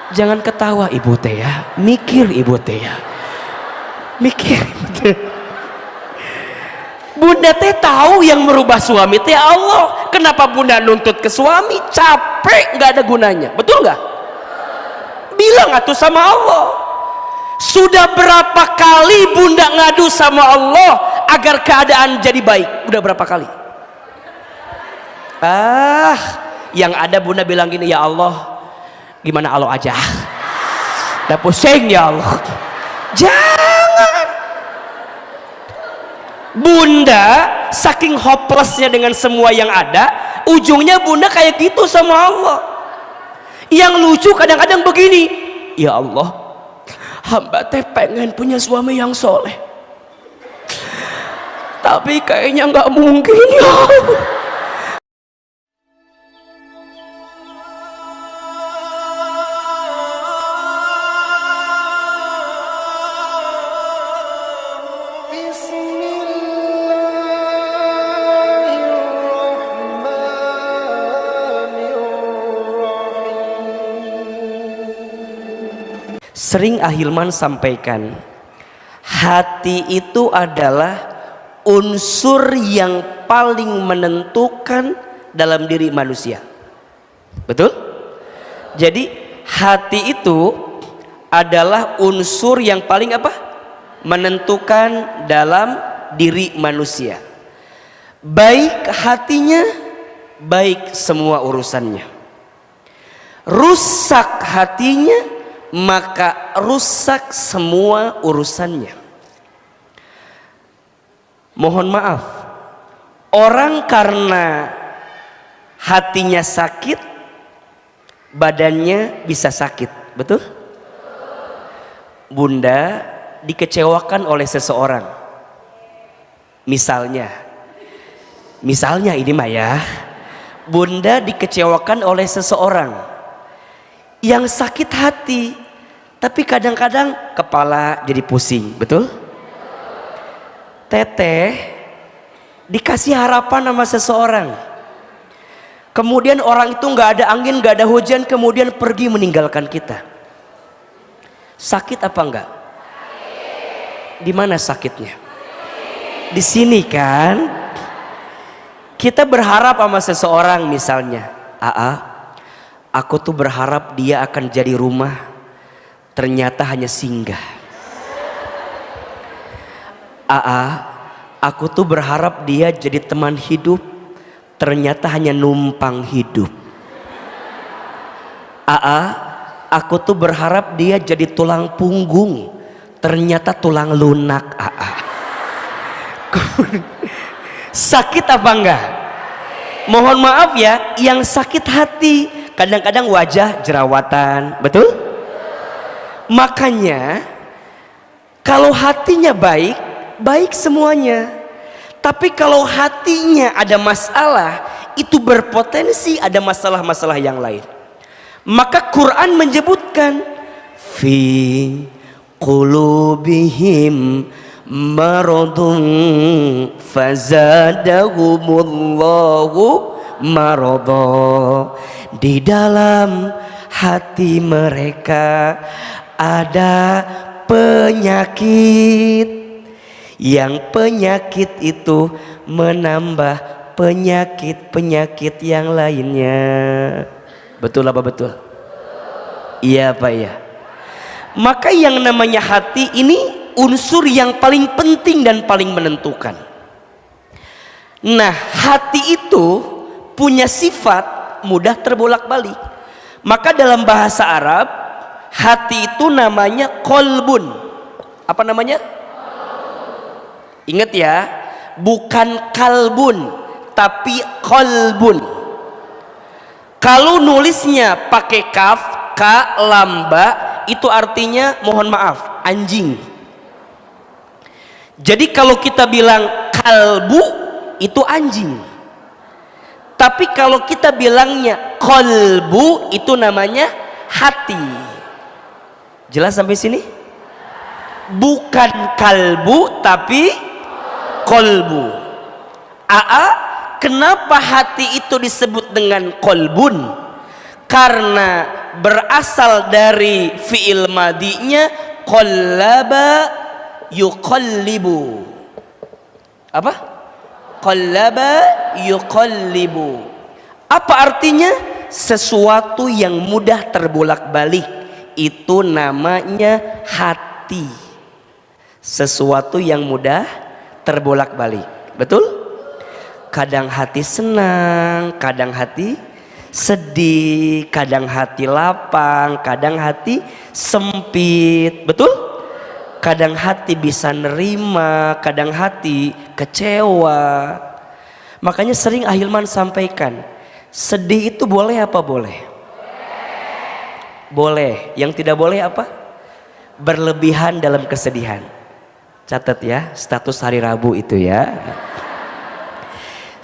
Jangan ketawa ibu teh ya, mikir ibu teh ya, mikir ibu teh. Bunda teh tahu yang merubah suami teh Allah. Kenapa bunda nuntut ke suami? Capek, nggak ada gunanya, betul nggak? Bilang atuh sama Allah. Sudah berapa kali bunda ngadu sama Allah agar keadaan jadi baik? Udah berapa kali? Yang ada bunda bilang gini, ya Allah, gimana Allah aja? Udah pusing ya Allah. Jangan. Bunda saking hopelessnya dengan semua yang ada, ujungnya bunda kayak gitu sama Allah. Yang lucu kadang-kadang begini, ya Allah, hamba teh pengen punya suami yang soleh, tapi kayaknya nggak mungkin ya Allah. Sering Ahilman sampaikan, hati itu adalah unsur yang paling menentukan dalam diri manusia. Betul? Jadi hati itu adalah unsur yang paling apa? Menentukan dalam diri manusia. Baik hatinya, baik semua urusannya. Rusak hatinya, maka rusak semua urusannya. Mohon maaf, orang karena hatinya sakit, badannya bisa sakit, betul? Bunda dikecewakan oleh seseorang, misalnya ini mah ya, bunda dikecewakan oleh seseorang yang sakit hati, tapi kadang-kadang kepala jadi pusing, betul? Teteh dikasih harapan sama seseorang, kemudian orang itu nggak ada angin, nggak ada hujan, kemudian pergi meninggalkan kita. Sakit apa enggak? Di mana sakitnya? Di sini kan? Kita berharap sama seseorang, misalnya, aku tuh berharap dia akan jadi rumah, ternyata hanya singgah. Aku tuh berharap dia jadi teman hidup, ternyata hanya numpang hidup. Aku tuh berharap dia jadi tulang punggung, ternyata tulang lunak. Sakit apa enggak? Mohon maaf ya, yang sakit hati kadang-kadang wajah jerawatan, betul? Makanya kalau hatinya baik, baik semuanya. Tapi kalau hatinya ada masalah, itu berpotensi ada masalah-masalah yang lain. Maka Quran menyebutkan fi qulubihim maradun fazadahumullahu maradha. Di dalam hati mereka ada penyakit, yang penyakit itu menambah penyakit-penyakit yang lainnya. Betul apa betul? Iya apa ya? Maka yang namanya hati ini unsur yang paling penting dan paling menentukan. Nah, hati itu punya sifat mudah terbolak-balik. Maka dalam bahasa Arab, hati itu namanya kolbun. Apa namanya? Ingat ya, bukan kalbun, tapi kolbun. Kalau nulisnya pakai kaf, ka, lamba, itu artinya mohon maaf, anjing. Jadi kalau kita bilang kalbu, itu anjing. Tapi kalau kita bilangnya kolbu, itu namanya hati. Jelas sampai sini? Bukan kalbu, tapi kolbu. Kenapa hati itu disebut dengan kolbun? Karena berasal dari fi'il madinya qallaba yuqallibu. Apa? Qallaba yuqallibu. Apa artinya? Sesuatu yang mudah terbolak-balik, itu namanya hati. Sesuatu yang mudah terbolak-balik, betul? Kadang hati senang, kadang hati sedih, kadang hati lapang, kadang hati sempit, betul? Kadang hati bisa nerima, kadang hati kecewa. Makanya sering Ahilman sampaikan, sedih itu boleh apa boleh? Boleh. Yang tidak boleh apa? Berlebihan dalam kesedihan. Catat ya, status hari Rabu itu ya.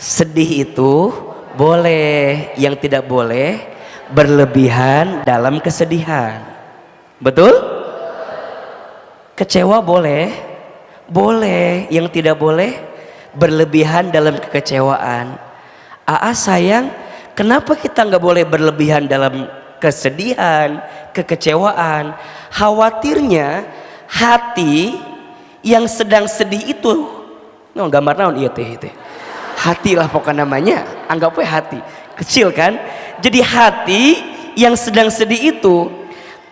Sedih itu boleh, yang tidak boleh berlebihan dalam kesedihan. Betul? Kecewa boleh, boleh, yang tidak boleh berlebihan dalam kekecewaan. Aa sayang, kenapa kita nggak boleh berlebihan dalam kesedihan, kekecewaan? Khawatirnya hati yang sedang sedih itu, no, gambar naon iya teh itu. Hati lah pokoknya namanya, anggap aja hati kecil kan. Jadi hati yang sedang sedih itu,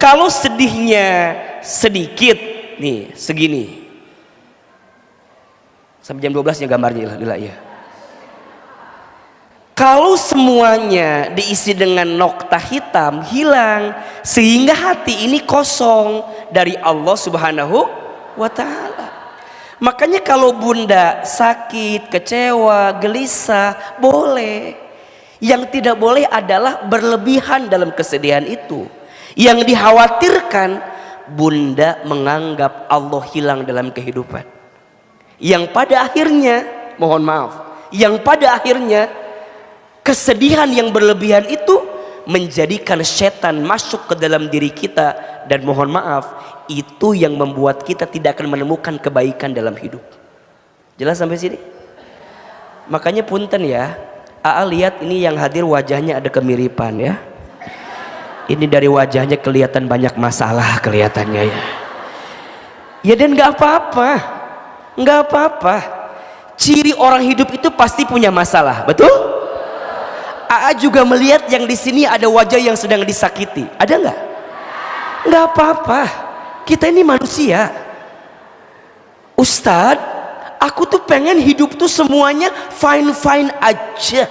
kalau sedihnya sedikit nih segini, sampai jam 12 nya gambarnya lah ya. Kalau semuanya diisi dengan nokta hitam, hilang, sehingga hati ini kosong dari Allah Subhanahu wa ta'ala. Makanya kalau bunda sakit, kecewa, gelisah, boleh. Yang tidak boleh adalah berlebihan dalam kesedihan itu. Yang dikhawatirkan, bunda menganggap Allah hilang dalam kehidupan. Yang pada akhirnya, mohon maaf, yang pada akhirnya kesedihan yang berlebihan itu menjadikan setan masuk ke dalam diri kita, dan mohon maaf, itu yang membuat kita tidak akan menemukan kebaikan dalam hidup. Jelas sampai sini? Makanya punten ya, Aa lihat ini yang hadir wajahnya ada kemiripan ya. Ini dari wajahnya kelihatan banyak masalah kelihatannya ya. Ya dan nggak apa-apa, nggak apa-apa. Ciri orang hidup itu pasti punya masalah, betul? Aa juga melihat yang di sini ada wajah yang sedang disakiti. Ada nggak? Nggak apa-apa. Kita ini manusia. Ustadz, aku tuh pengen hidup tuh semuanya fine-fine aja.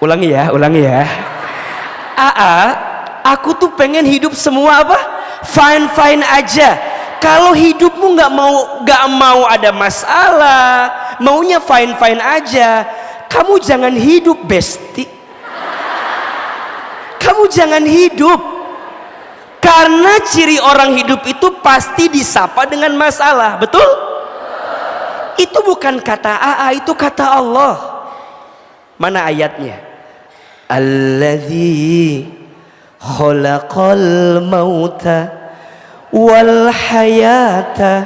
Ulangi ya. Aa, aku tuh pengen hidup semua apa? Fine-fine aja. Kalau hidupmu nggak mau ada masalah, maunya fine-fine aja, kamu jangan hidup, besti. Kamu jangan hidup. Karena ciri orang hidup itu pasti disapa dengan masalah, betul? Itu bukan kata Aa, itu kata Allah. Mana ayatnya? Alladzi khalaqal mauta wal hayata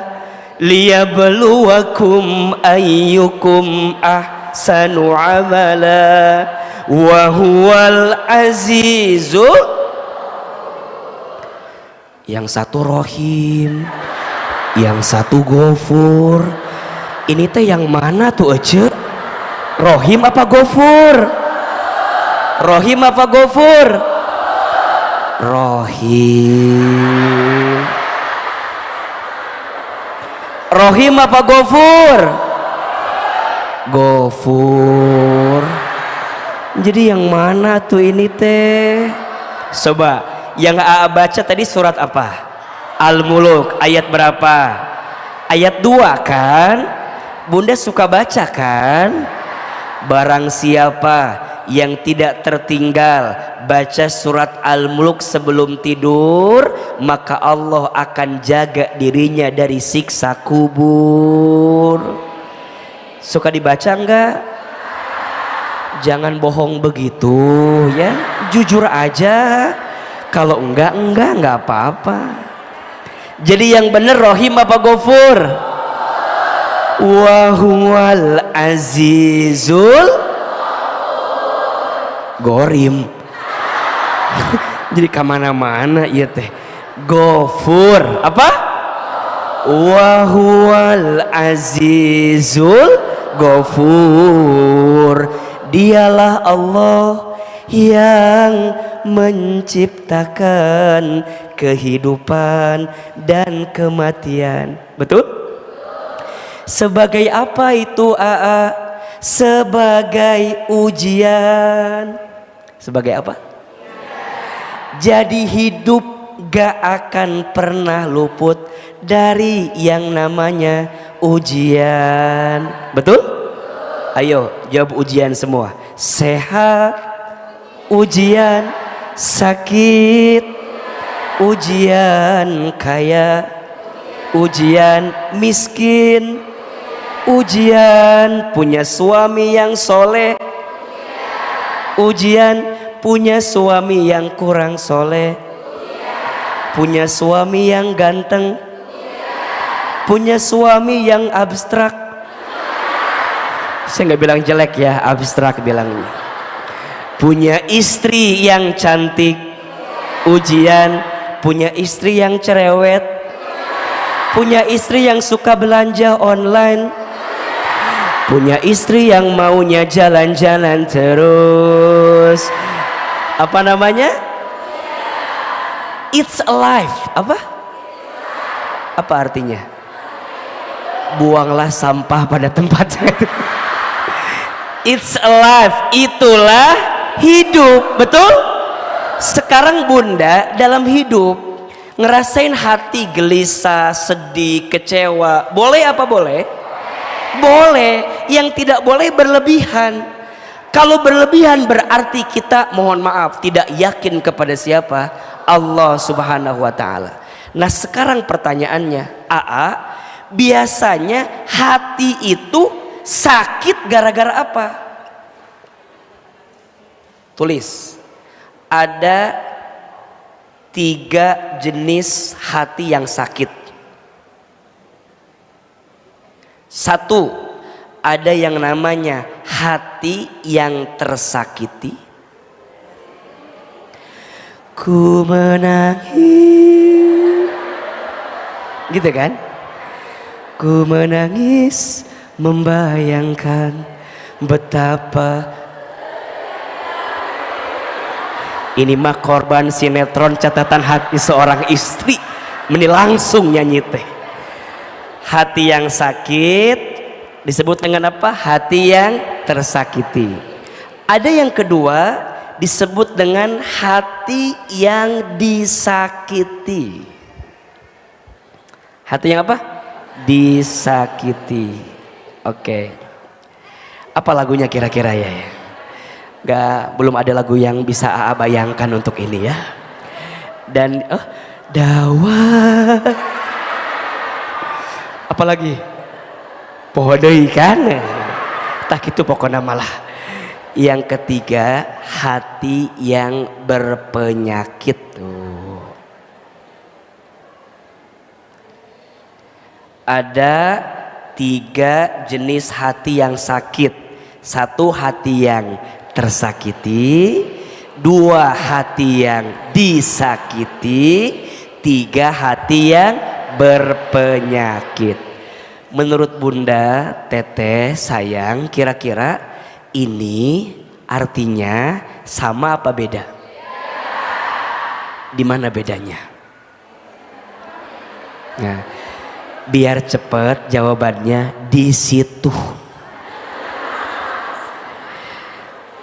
liyabluwakum ayyukum ahsanu amala wa huwal azizu. Yang satu Rohim, yang satu Ghafur. Ini teh yang mana tuh aja? Rohim apa Ghafur? Rohim apa Ghafur? Rohim. Rohim apa Ghafur? Ghafur. Jadi yang mana tuh ini teh? Coba, yang Aa baca tadi surat apa? Al-Muluk ayat berapa? Ayat 2 kan? Bunda suka baca kan? Barang siapa yang tidak tertinggal baca surat Al-Muluk sebelum tidur, maka Allah akan jaga dirinya dari siksa kubur. Suka dibaca enggak? Jangan bohong begitu ya, jujur aja. Kalau enggak apa-apa. Jadi yang bener Rohim apa Ghafur? Wa huwal azizul Gorim. Jadi kemana-mana iya teh. Gofur apa? Wahuwal azizul Ghafur. Dialah Allah yang menciptakan kehidupan dan kematian. Betul? Sebagai apa itu AA? Sebagai ujian. Sebagai apa? Jadi hidup gak akan pernah luput dari yang namanya ujian. Betul? Ayo jawab ujian semua. Sehat, ujian. Sakit, ujian. Kaya, ujian. Miskin, ujian. Punya suami yang soleh, ujian. Punya suami yang kurang soleh, punya suami yang ganteng, punya suami yang abstrak. Saya nggak bilang jelek ya, abstrak bilangnya. Punya istri yang cantik, ujian. Punya istri yang cerewet, punya istri yang suka belanja online, punya istri yang maunya jalan-jalan terus. Apa namanya? It's alive. Apa? Apa artinya? Buanglah sampah pada tempatnya. It's alive. Itulah hidup. Betul? Sekarang Bunda dalam hidup ngerasain hati gelisah, sedih, kecewa. Boleh apa boleh? Boleh. Yang tidak boleh berlebihan. Kalau berlebihan berarti kita mohon maaf tidak yakin kepada siapa? Allah Subhanahu wa taala. Nah, sekarang pertanyaannya, AA, biasanya hati itu sakit gara-gara apa? Tulis. Ada 3 jenis hati yang sakit. 1, ada yang namanya hati yang tersakiti. Ku menangis, gitu kan? Ku menangis membayangkan betapa. Ini mah korban sinetron Catatan Hati Seorang Istri. Ini langsung nyanyi teh. Hati yang sakit disebut dengan apa? Hati yang tersakiti. Ada yang kedua disebut dengan hati yang disakiti. Hati yang apa? Disakiti. Oke. Apa lagunya kira-kira ya? Belum ada lagu yang bisa AA bayangkan untuk ini ya. Dan dawa. Apalagi? Pohodei kan? Tak itu pokoknya malah. Yang ketiga, hati yang berpenyakit. Ada 3 jenis hati yang sakit. 1, hati yang tersakiti. 2, hati yang disakiti. 3, hati yang berpenyakit. Menurut Bunda, Teteh, sayang, kira-kira ini artinya sama apa beda? Di mana bedanya? Nah, biar cepat jawabannya di situ.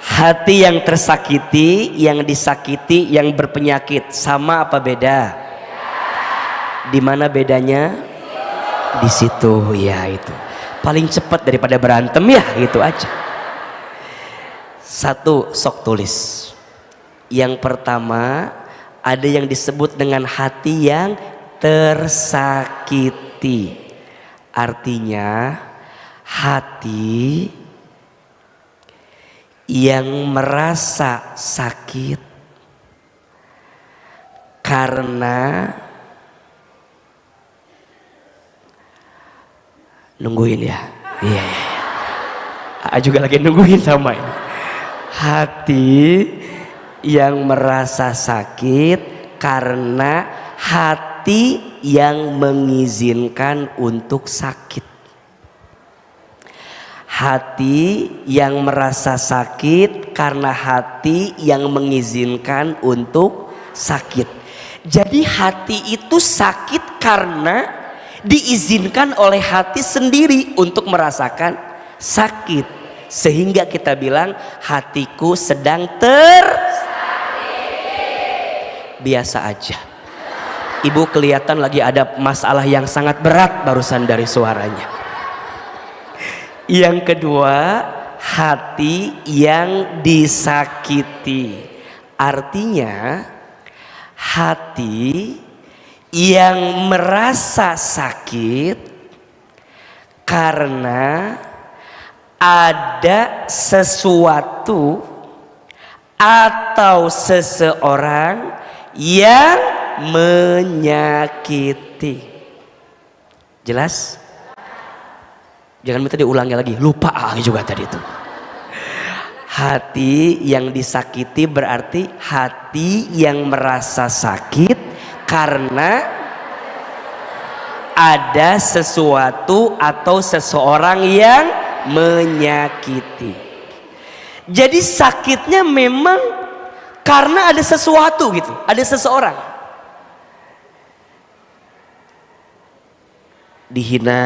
Hati yang tersakiti, yang disakiti, yang berpenyakit, sama apa beda? Di mana bedanya? Di situ ya, itu paling cepat daripada berantem ya, itu aja. 1, sok tulis. Yang pertama, ada yang disebut dengan hati yang tersakiti. Artinya hati yang merasa sakit karena nungguin ya. Iya. juga lagi nungguin sama ini. Hati yang merasa sakit karena hati yang mengizinkan untuk sakit. Hati yang merasa sakit karena hati yang mengizinkan untuk sakit. Jadi hati itu sakit karena diizinkan oleh hati sendiri untuk merasakan sakit. Sehingga kita bilang hatiku sedang biasa aja. Ibu kelihatan lagi ada masalah yang sangat berat barusan dari suaranya. Yang kedua, hati yang disakiti. Artinya hati yang merasa sakit karena ada sesuatu atau seseorang yang menyakiti. Jelas? Jangan minta diulangi lagi, lupa juga tadi itu. Hati yang disakiti berarti hati yang merasa sakit karena ada sesuatu atau seseorang yang menyakiti. Jadi sakitnya memang karena ada sesuatu gitu, ada seseorang. Dihina,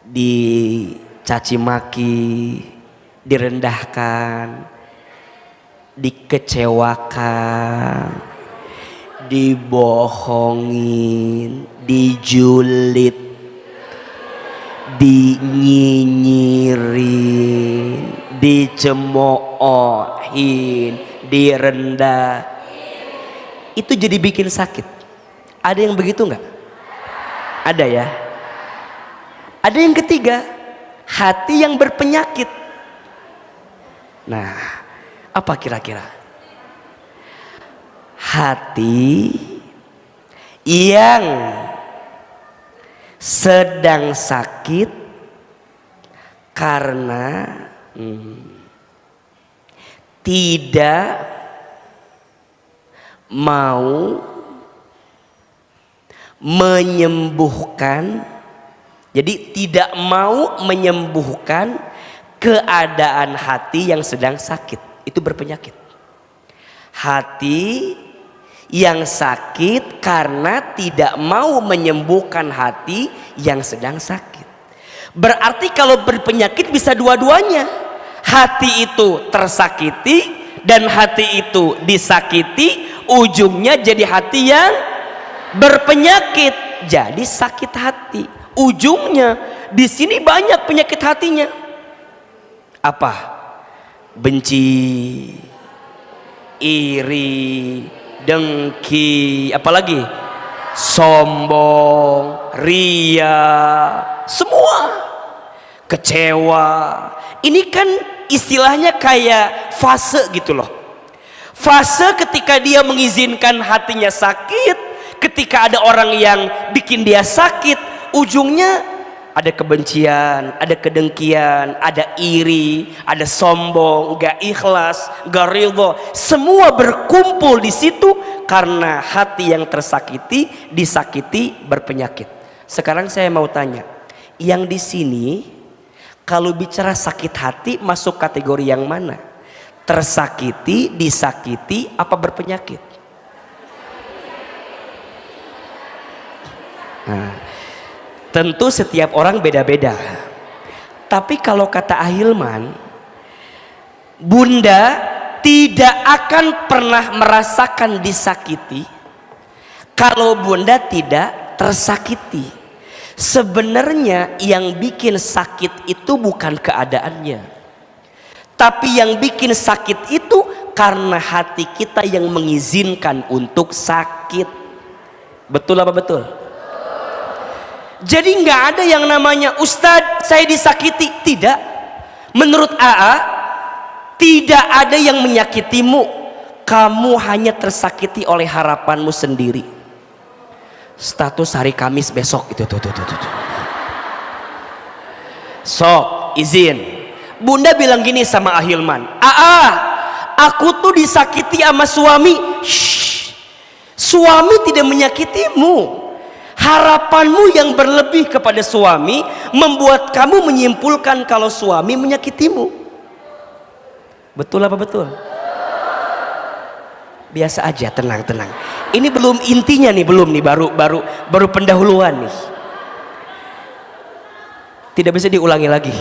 dicaci maki, direndahkan, dikecewakan, dibohongin, dijulit, dinyinyirin, dicemoohin, direndah. Itu jadi bikin sakit. Ada yang begitu nggak? Ada ya. Ada yang ketiga, hati yang berpenyakit. Nah, apa kira-kira? Hati yang sedang sakit karena tidak mau menyembuhkan. Jadi tidak mau menyembuhkan keadaan hati yang sedang sakit. Itu berpenyakit. Hati yang sakit karena tidak mau menyembuhkan hati yang sedang sakit. Berarti kalau berpenyakit bisa dua-duanya. Hati itu tersakiti dan hati itu disakiti. Ujungnya jadi hati yang berpenyakit. Jadi sakit hati. Ujungnya di sini banyak penyakit hatinya. Apa? Benci, iri, dengki, apalagi sombong, ria, semua kecewa. Ini kan istilahnya kayak fase gitu loh. Fase ketika dia mengizinkan hatinya sakit, ketika ada orang yang bikin dia sakit, ujungnya ada kebencian, ada kedengkian, ada iri, ada sombong, gak ikhlas, gak ridho. Semua berkumpul di situ karena hati yang tersakiti, disakiti, berpenyakit. Sekarang saya mau tanya, yang di sini kalau bicara sakit hati masuk kategori yang mana? Tersakiti, disakiti, apa berpenyakit? Nah, tentu setiap orang beda-beda. Tapi kalau kata Ahilman, Bunda tidak akan pernah merasakan disakiti kalau Bunda tidak tersakiti. Sebenarnya yang bikin sakit itu bukan keadaannya, tapi yang bikin sakit itu karena hati kita yang mengizinkan untuk sakit. Betul apa betul? Jadi nggak ada yang namanya Ustadz saya disakiti. Tidak. Menurut AA tidak ada yang menyakitimu. Kamu hanya tersakiti oleh harapanmu sendiri. Status hari Kamis besok itu tuh. Sok izin. Bunda bilang gini sama Ahilman, AA aku tuh disakiti sama suami. Shh. Suami tidak menyakitimu. Harapanmu yang berlebih kepada suami membuat kamu menyimpulkan kalau suami menyakitimu. Betul apa betul? Biasa aja, tenang. Ini belum intinya nih, belum nih, baru pendahuluan nih. Tidak bisa diulangi lagi.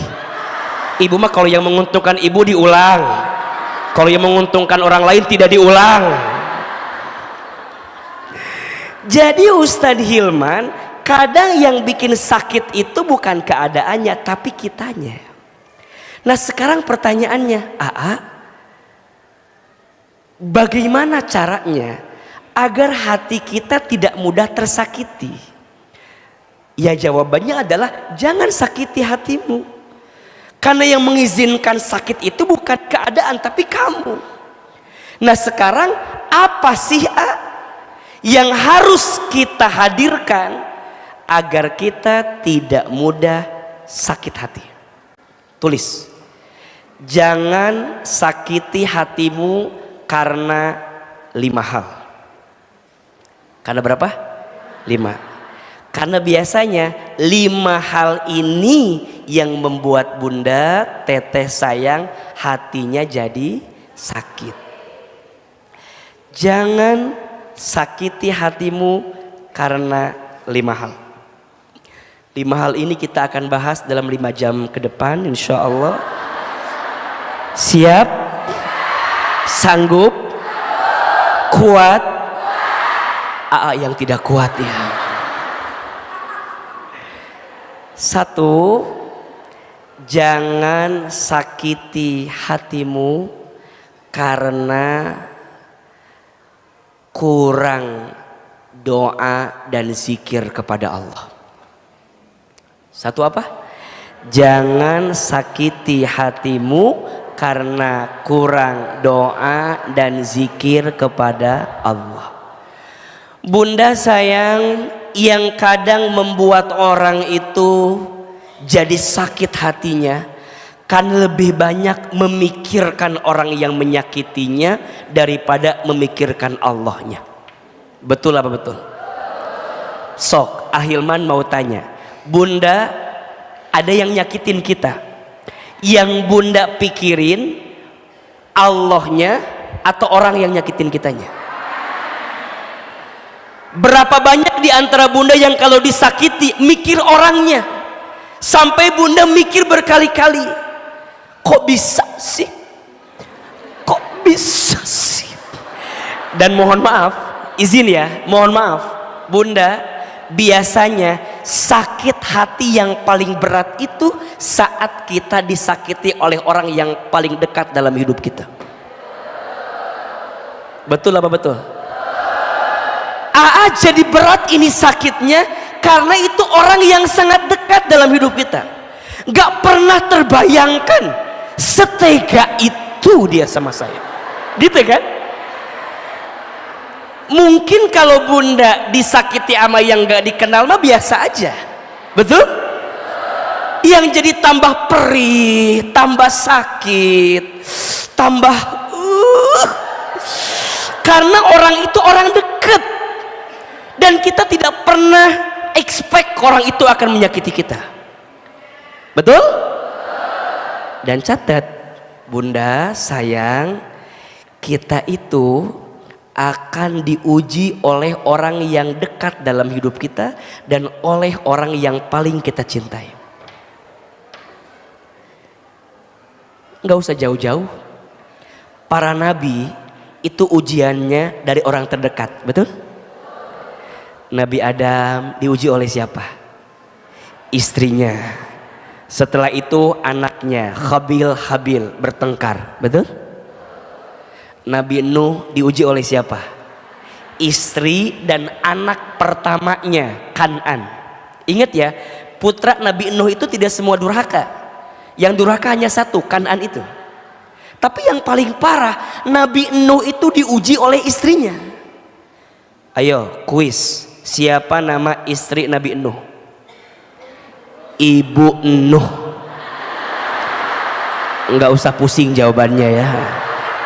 Ibu mah kalau yang menguntungkan ibu diulang, kalau yang menguntungkan orang lain tidak diulang. Jadi Ustadz Hilman, kadang yang bikin sakit itu bukan keadaannya tapi kitanya. Nah sekarang pertanyaannya, bagaimana caranya agar hati kita tidak mudah tersakiti? Ya jawabannya adalah jangan sakiti hatimu. Karena yang mengizinkan sakit itu bukan keadaan tapi kamu. Nah sekarang apa sih yang harus kita hadirkan agar kita tidak mudah sakit hati? Tulis, jangan sakiti hatimu karena 5 hal. Karena berapa? 5. Karena biasanya 5 hal ini yang membuat bunda, teteh sayang, hatinya jadi sakit. Jangan sakiti hatimu karena 5 hal. 5 hal ini kita akan bahas dalam 5 jam ke depan insya Allah. Siap? Sanggup? Kuat? Yang tidak kuat ya. 1, jangan sakiti hatimu karena kurang doa dan zikir kepada Allah. 1 apa? Jangan sakiti hatimu karena kurang doa dan zikir kepada Allah. Bunda sayang, yang kadang membuat orang itu jadi sakit hatinya kan lebih banyak memikirkan orang yang menyakitinya daripada memikirkan Allahnya. Betul apa betul? Sok Ahilman mau tanya, bunda ada yang nyakitin kita, yang bunda pikirin Allahnya atau orang yang nyakitin kitanya? Berapa banyak di antara bunda yang kalau disakiti mikir orangnya, sampai bunda mikir berkali-kali, kok bisa sih? Kok bisa sih? Dan mohon maaf, izin ya, mohon maaf, bunda, biasanya sakit hati yang paling berat itu saat kita disakiti oleh orang yang paling dekat dalam hidup kita. Betul apa betul? Jadi berat ini sakitnya karena itu orang yang sangat dekat dalam hidup kita. Gak pernah terbayangkan setega itu dia sama saya, gitu kan? Mungkin kalau bunda disakiti sama yang gak dikenal mah biasa aja, betul? Yang jadi tambah perih, tambah sakit, tambah karena orang itu orang dekat. Dan kita tidak pernah expect orang itu akan menyakiti kita. Betul? Dan catat, bunda sayang, kita itu akan diuji oleh orang yang dekat dalam hidup kita dan oleh orang yang paling kita cintai. Nggak usah jauh-jauh. Para nabi itu ujiannya dari orang terdekat, betul? Nabi Adam diuji oleh siapa? Istrinya. Setelah itu anaknya Habil bertengkar, betul? Nabi Nuh diuji oleh siapa? Istri dan anak pertamanya Kan'an. Ingat ya, putra Nabi Nuh itu tidak semua durhaka. Yang durhaka hanya 1, Kan'an itu. Tapi yang paling parah, Nabi Nuh itu diuji oleh istrinya. Ayo kuis, siapa nama istri Nabi Nuh? Ibu Nuh. Enggak usah pusing jawabannya ya.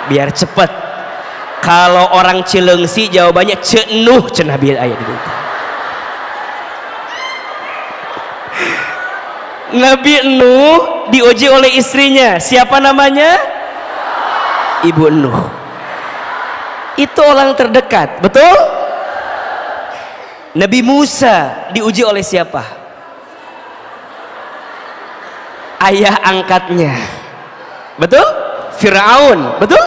biar cepet. Kalau orang Cileungsi jawabannya ceunuh cenah biar aya di ditu. Nabi Nuh diuji oleh istrinya. Siapa namanya? Ibu Nuh. Itu orang terdekat, betul? Nabi Musa diuji oleh siapa? Ayah angkatnya. Betul? Firaun, betul?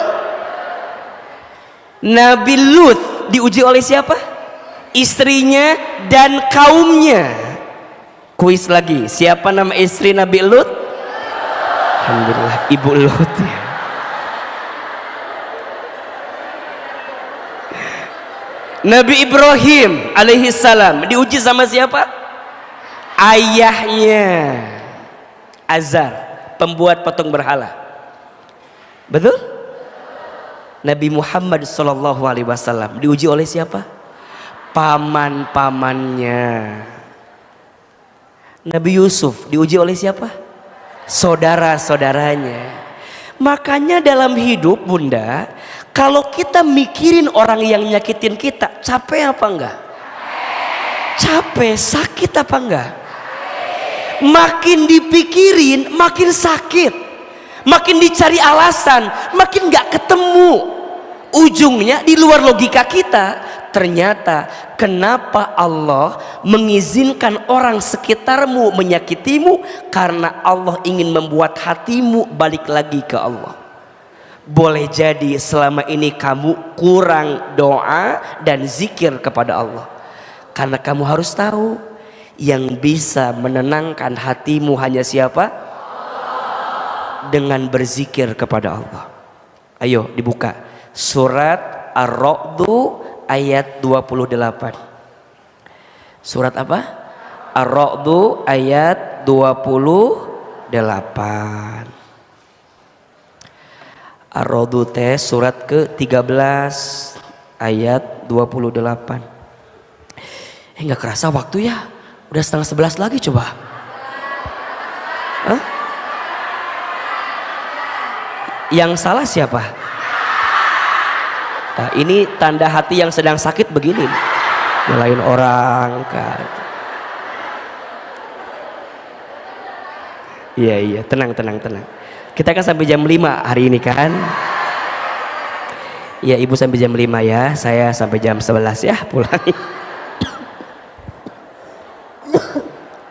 Nabi Lut diuji oleh siapa? Istrinya dan kaumnya. Kuis lagi, siapa nama istri Nabi Lut? Alhamdulillah, Ibu Lut ya. Nabi Ibrahim alaihi salam diuji sama siapa? Ayahnya Azar, pembuat patung berhala. Betul? Nabi Muhammad sallallahu alaihi wasallam diuji oleh siapa? Paman-pamannya. Nabi Yusuf diuji oleh siapa? Saudara-saudaranya. Makanya dalam hidup bunda, kalau kita mikirin orang yang nyakitin kita, capek apa enggak? Capek, sakit apa enggak? Makin dipikirin makin sakit, makin dicari alasan makin enggak ketemu. Ujungnya di luar logika kita. Ternyata kenapa Allah mengizinkan orang sekitarmu menyakitimu? Karena Allah ingin membuat hatimu balik lagi ke Allah. Boleh jadi selama ini kamu kurang doa dan zikir kepada Allah. Karena kamu harus tahu, yang bisa menenangkan hatimu hanya siapa? Dengan berzikir kepada Allah. Ayo dibuka surat Ar-Ra'd ayat 28. Surat apa? Ar-Ra'd ayat 28. Ar-Ra'd teh surat ke-13 ayat 28. Nggak kerasa waktu ya, udah 10:30 lagi coba. Hah? Yang salah siapa? Nah, ini tanda hati yang sedang sakit begini, nyalain orang kan. Iya, tenang. Kita kan sampai jam 5 hari ini kan. Iya, ibu sampai jam 5 ya, saya sampai jam 11 ya pulang.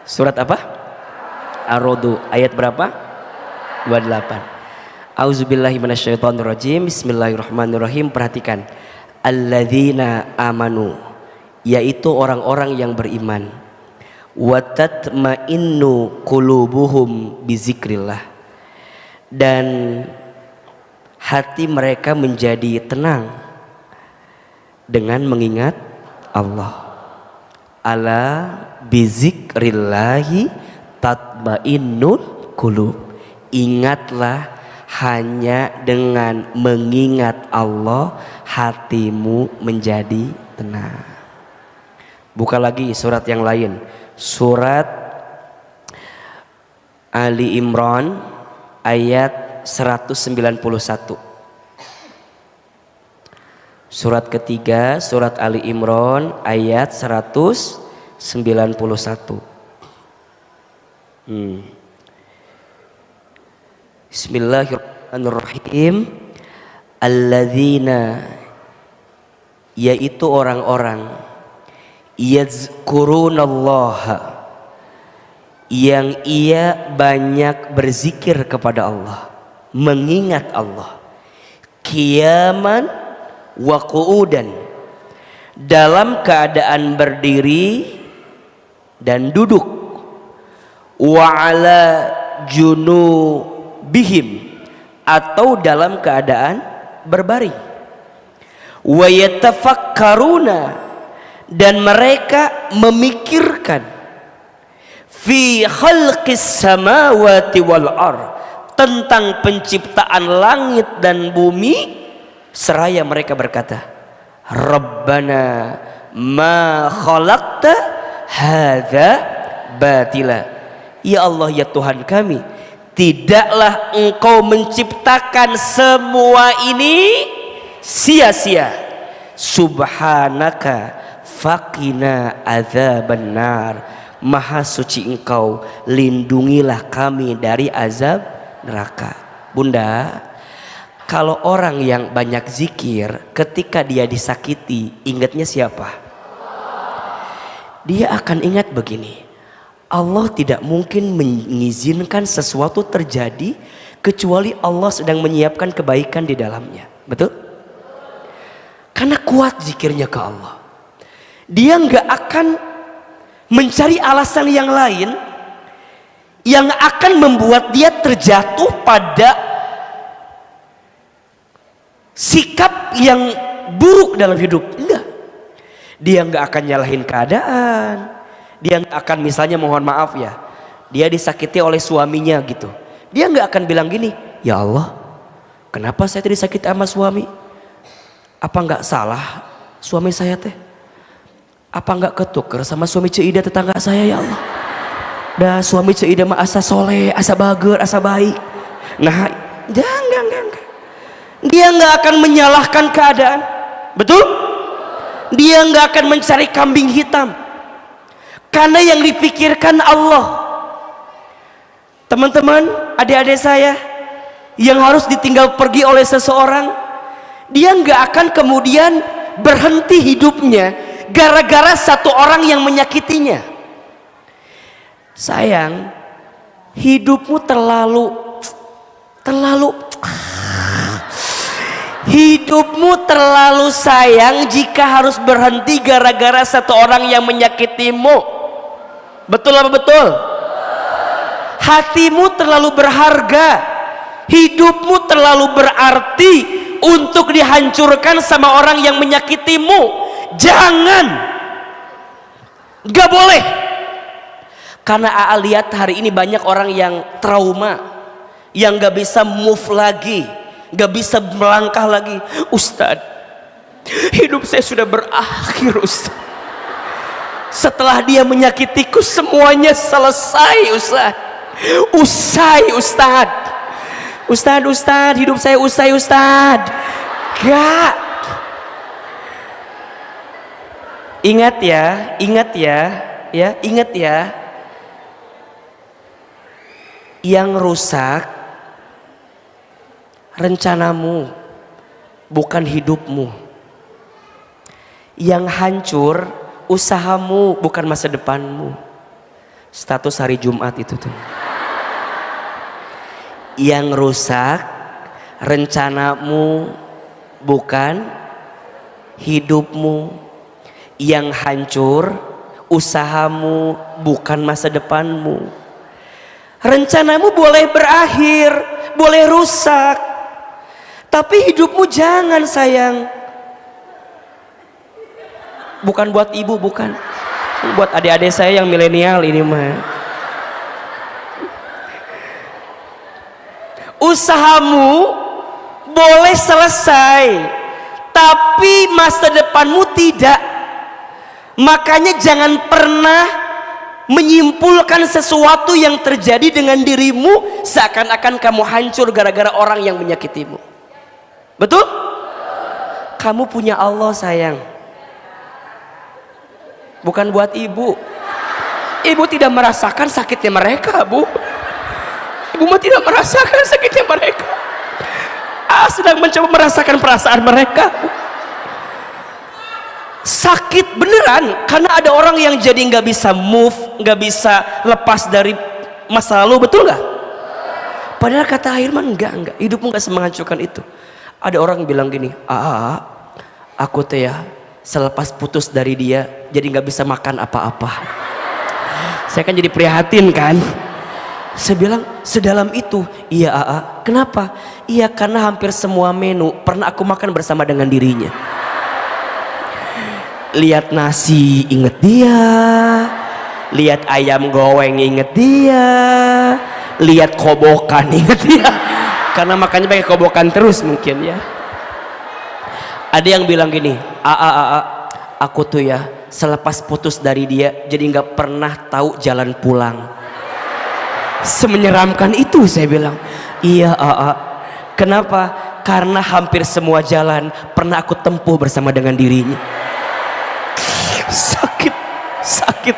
Surat apa? Ar-Ra'd ayat berapa? 28. Auzubillahi minasyaitonirrajim. Bismillahirrahmanirrahim. Perhatikan, alladzina amanu, yaitu orang-orang yang beriman, wa tatma'innu qulubuhum bizikrillah, dan hati mereka menjadi tenang dengan mengingat Allah. Ala bizikrillahi tatma'innul qulub. Ingatlah, hanya dengan mengingat Allah hatimu menjadi tenang. Buka lagi surat yang lain, surat Ali Imran ayat 191. Surat ketiga, surat Ali Imran ayat 191. Bismillahirrahmanirrahim. Alladzina, yaitu orang-orang, yazkurunallaha, yang ia banyak berzikir kepada Allah, mengingat Allah, qiyaman wa qu'udan, dalam keadaan berdiri dan duduk, wa ala junubihim, atau dalam keadaan berbaring, wa yatafakkaruna, dan mereka memikirkan, fi khalqis samawati wal ardh, tentang penciptaan langit dan bumi, seraya mereka berkata, Rabbana ma khalaqta hadza batila, ya Allah ya Tuhan kami, tidaklah engkau menciptakan semua ini sia-sia. Subhanaka faqina adzabannar, maha suci engkau, lindungilah kami dari azab neraka. Bunda, kalau orang yang banyak zikir ketika dia disakiti, ingatnya siapa? Dia akan ingat begini, Allah tidak mungkin mengizinkan sesuatu terjadi kecuali Allah sedang menyiapkan kebaikan di dalamnya. Betul? Karena kuat zikirnya ke Allah. Dia nggak akan mencari alasan yang lain yang akan membuat dia terjatuh pada sikap yang buruk dalam hidup. Enggak. Dia nggak akan nyalahin keadaan. Dia nggak akan misalnya mohon maaf ya, dia disakiti oleh suaminya gitu. Dia nggak akan bilang gini, ya Allah, kenapa saya disakiti sama suami? Apa nggak salah suami saya teh? Apa nggak ketuker sama suami Cida tetangga saya ya Allah? Dah suami Cida mah asa soleh, asa bager, asa baik. Nah, jangan. Dia nggak akan menyalahkan keadaan, betul? Dia nggak akan mencari kambing hitam, karena yang dipikirkan Allah. Teman-teman, adik-adik saya yang harus ditinggal pergi oleh seseorang, dia nggak akan kemudian berhenti hidupnya gara-gara satu orang yang menyakitinya. Sayang, hidupmu hidupmu terlalu sayang jika harus berhenti gara-gara satu orang yang menyakitimu. Betul apa betul? Hatimu terlalu berharga, hidupmu terlalu berarti untuk dihancurkan sama orang yang menyakitimu. Jangan, gak boleh. Karena Aa lihat hari ini banyak orang yang trauma, yang gak bisa move lagi, gak bisa melangkah lagi. Ustadz, hidup saya sudah berakhir Ustadz. Setelah dia menyakitiku semuanya selesai Ustadz. Usai Ustadz. Ustadz, hidup saya usai Ustadz. Gak. Ingat ya. Yang rusak rencanamu, bukan hidupmu. Yang hancur usahamu, bukan masa depanmu. Status hari Jumat itu tuh. Yang rusak rencanamu, bukan hidupmu. Yang hancur usahamu, bukan masa depanmu. Rencanamu boleh berakhir, boleh rusak, tapi hidupmu jangan sayang. Bukan buat ibu, bukan. Buat adik-adik saya yang milenial ini mah. Usahamu boleh selesai, tapi masa depanmu tidak. Makanya jangan pernah menyimpulkan sesuatu yang terjadi dengan dirimu seakan-akan kamu hancur gara-gara orang yang menyakitimu. Betul? Kamu punya Allah sayang, bukan buat ibu. Ibu tidak merasakan sakitnya mereka, Bu. Ibu mah tidak merasakan sakitnya mereka. Sedang mencoba merasakan perasaan mereka. Sakit beneran, karena ada orang yang jadi nggak bisa move, nggak bisa lepas dari masa lalu. Betul nggak? Padahal kata Ahilman enggak, hidupmu nggak semenghancurkan itu. Ada orang yang bilang gini, aku teh ya selepas putus dari dia jadi nggak bisa makan apa-apa. Saya kan jadi prihatin kan. Saya bilang, sedalam itu? Iya Kenapa? Iya, karena hampir semua menu pernah aku makan bersama dengan dirinya. Lihat nasi inget dia, lihat ayam goreng inget dia, lihat kobokan inget dia, karena makannya pakai kobokan terus mungkin ya. Ada yang bilang gini, aku tuh ya selepas putus dari dia jadi nggak pernah tahu jalan pulang. Semenyeramkan itu, saya bilang. Iya, AA. Kenapa? Karena hampir semua jalan pernah aku tempuh bersama dengan dirinya. Sakit, sakit.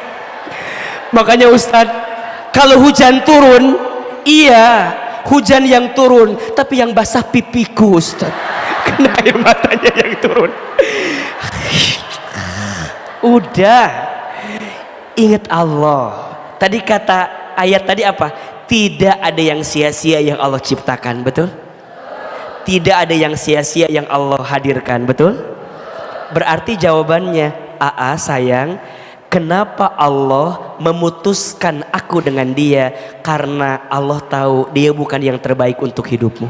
Makanya Ustadz, kalau hujan turun, iya, hujan yang turun, tapi yang basah pipiku Ustadz, karena air matanya yang turun. Udah, ingat Allah. Tadi kata ayat tadi apa? Tidak ada yang sia-sia yang Allah ciptakan, betul? Tidak ada yang sia-sia yang Allah hadirkan, betul? Berarti jawabannya, AA sayang, kenapa Allah memutuskan aku dengan dia? Karena Allah tahu dia bukan yang terbaik untuk hidupmu.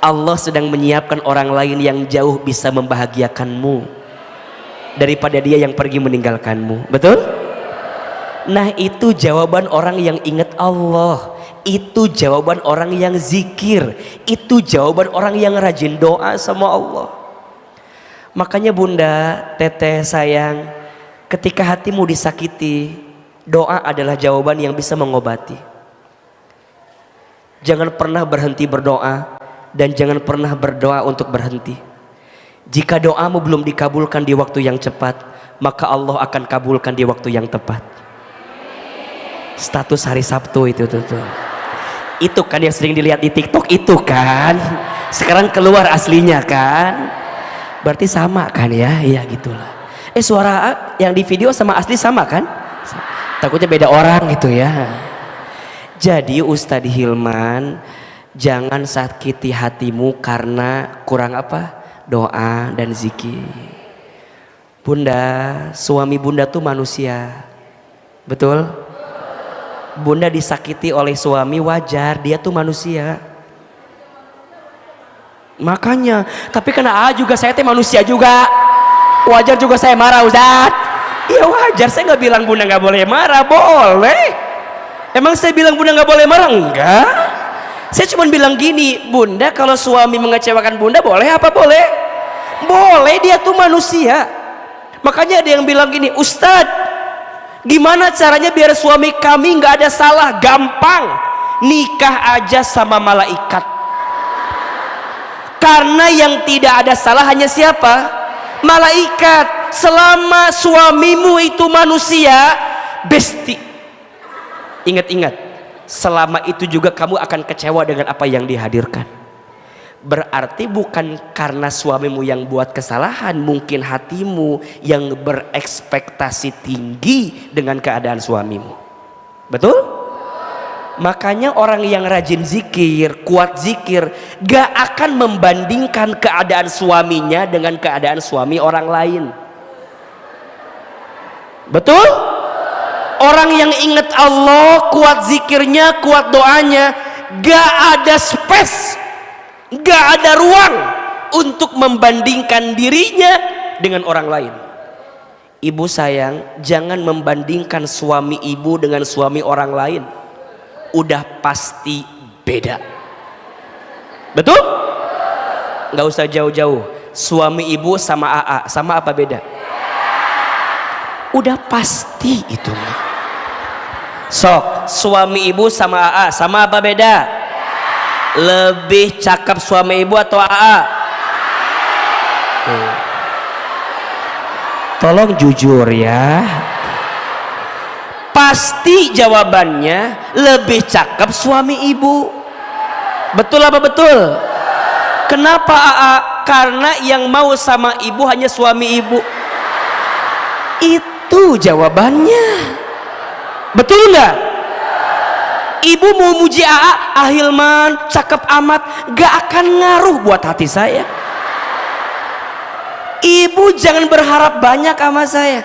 Allah sedang menyiapkan orang lain yang jauh bisa membahagiakanmu daripada dia yang pergi meninggalkanmu, betul? Nah, itu jawaban orang yang ingat Allah, itu jawaban orang yang zikir, itu jawaban orang yang rajin doa sama Allah. Makanya bunda, teteh sayang, ketika hatimu disakiti, doa adalah jawaban yang bisa mengobati. Jangan pernah berhenti berdoa, dan jangan pernah berdoa untuk berhenti. Jika doamu belum dikabulkan di waktu yang cepat, maka Allah akan kabulkan di waktu yang tepat. Status hari Sabtu itu tuh. Itu kan yang sering dilihat di TikTok itu kan. Sekarang keluar aslinya kan. Berarti sama kan ya? Iya gitulah. Suara yang di video sama asli sama kan? Takutnya beda orang gitu ya. Jadi Ustadz Hilman, jangan sakiti hatimu karena kurang apa? Doa dan zikir. Bunda, suami bunda tuh manusia, betul? Bunda disakiti oleh suami wajar, dia tuh manusia. Makanya, tapi karena juga saya teh manusia juga, wajar juga saya marah Ustadz. Iya wajar, saya nggak bilang bunda nggak boleh marah, boleh. Emang saya bilang bunda nggak boleh marah? Enggak. Saya cuma bilang gini, bunda kalau suami mengecewakan bunda boleh apa boleh? Boleh, dia tuh manusia. Makanya ada yang bilang gini, Ustadz, gimana caranya biar suami kami nggak ada salah? Gampang, nikah aja sama malaikat. Karena yang tidak ada salah hanya siapa? Malaikat. Selama suamimu itu manusia, besti, ingat-ingat, selama itu juga kamu akan kecewa dengan apa yang dihadirkan. Berarti bukan karena suamimu yang buat kesalahan, mungkin hatimu yang berekspektasi tinggi dengan keadaan suamimu. Betul? Makanya orang yang rajin zikir, kuat zikir, gak akan membandingkan keadaan suaminya dengan keadaan suami orang lain. Betul? Orang yang ingat Allah, kuat zikirnya, kuat doanya, gak ada space, gak ada ruang untuk membandingkan dirinya dengan orang lain. Ibu sayang, jangan membandingkan suami ibu dengan suami orang lain. Udah pasti beda. Betul? Gak usah jauh-jauh. Suami ibu sama AA, sama apa beda? Udah pasti itu. Sok, suami ibu sama AA, sama apa beda? Lebih cakep suami ibu atau AA? Tolong jujur ya. Pasti jawabannya lebih cakep suami ibu. Betul apa betul? Kenapa AA? Karena yang mau sama ibu hanya suami ibu. Itu jawabannya. Betul nggak? Ibu mau muji AA, Ahilman cakep amat, gak akan ngaruh buat hati saya. Ibu jangan berharap banyak sama saya.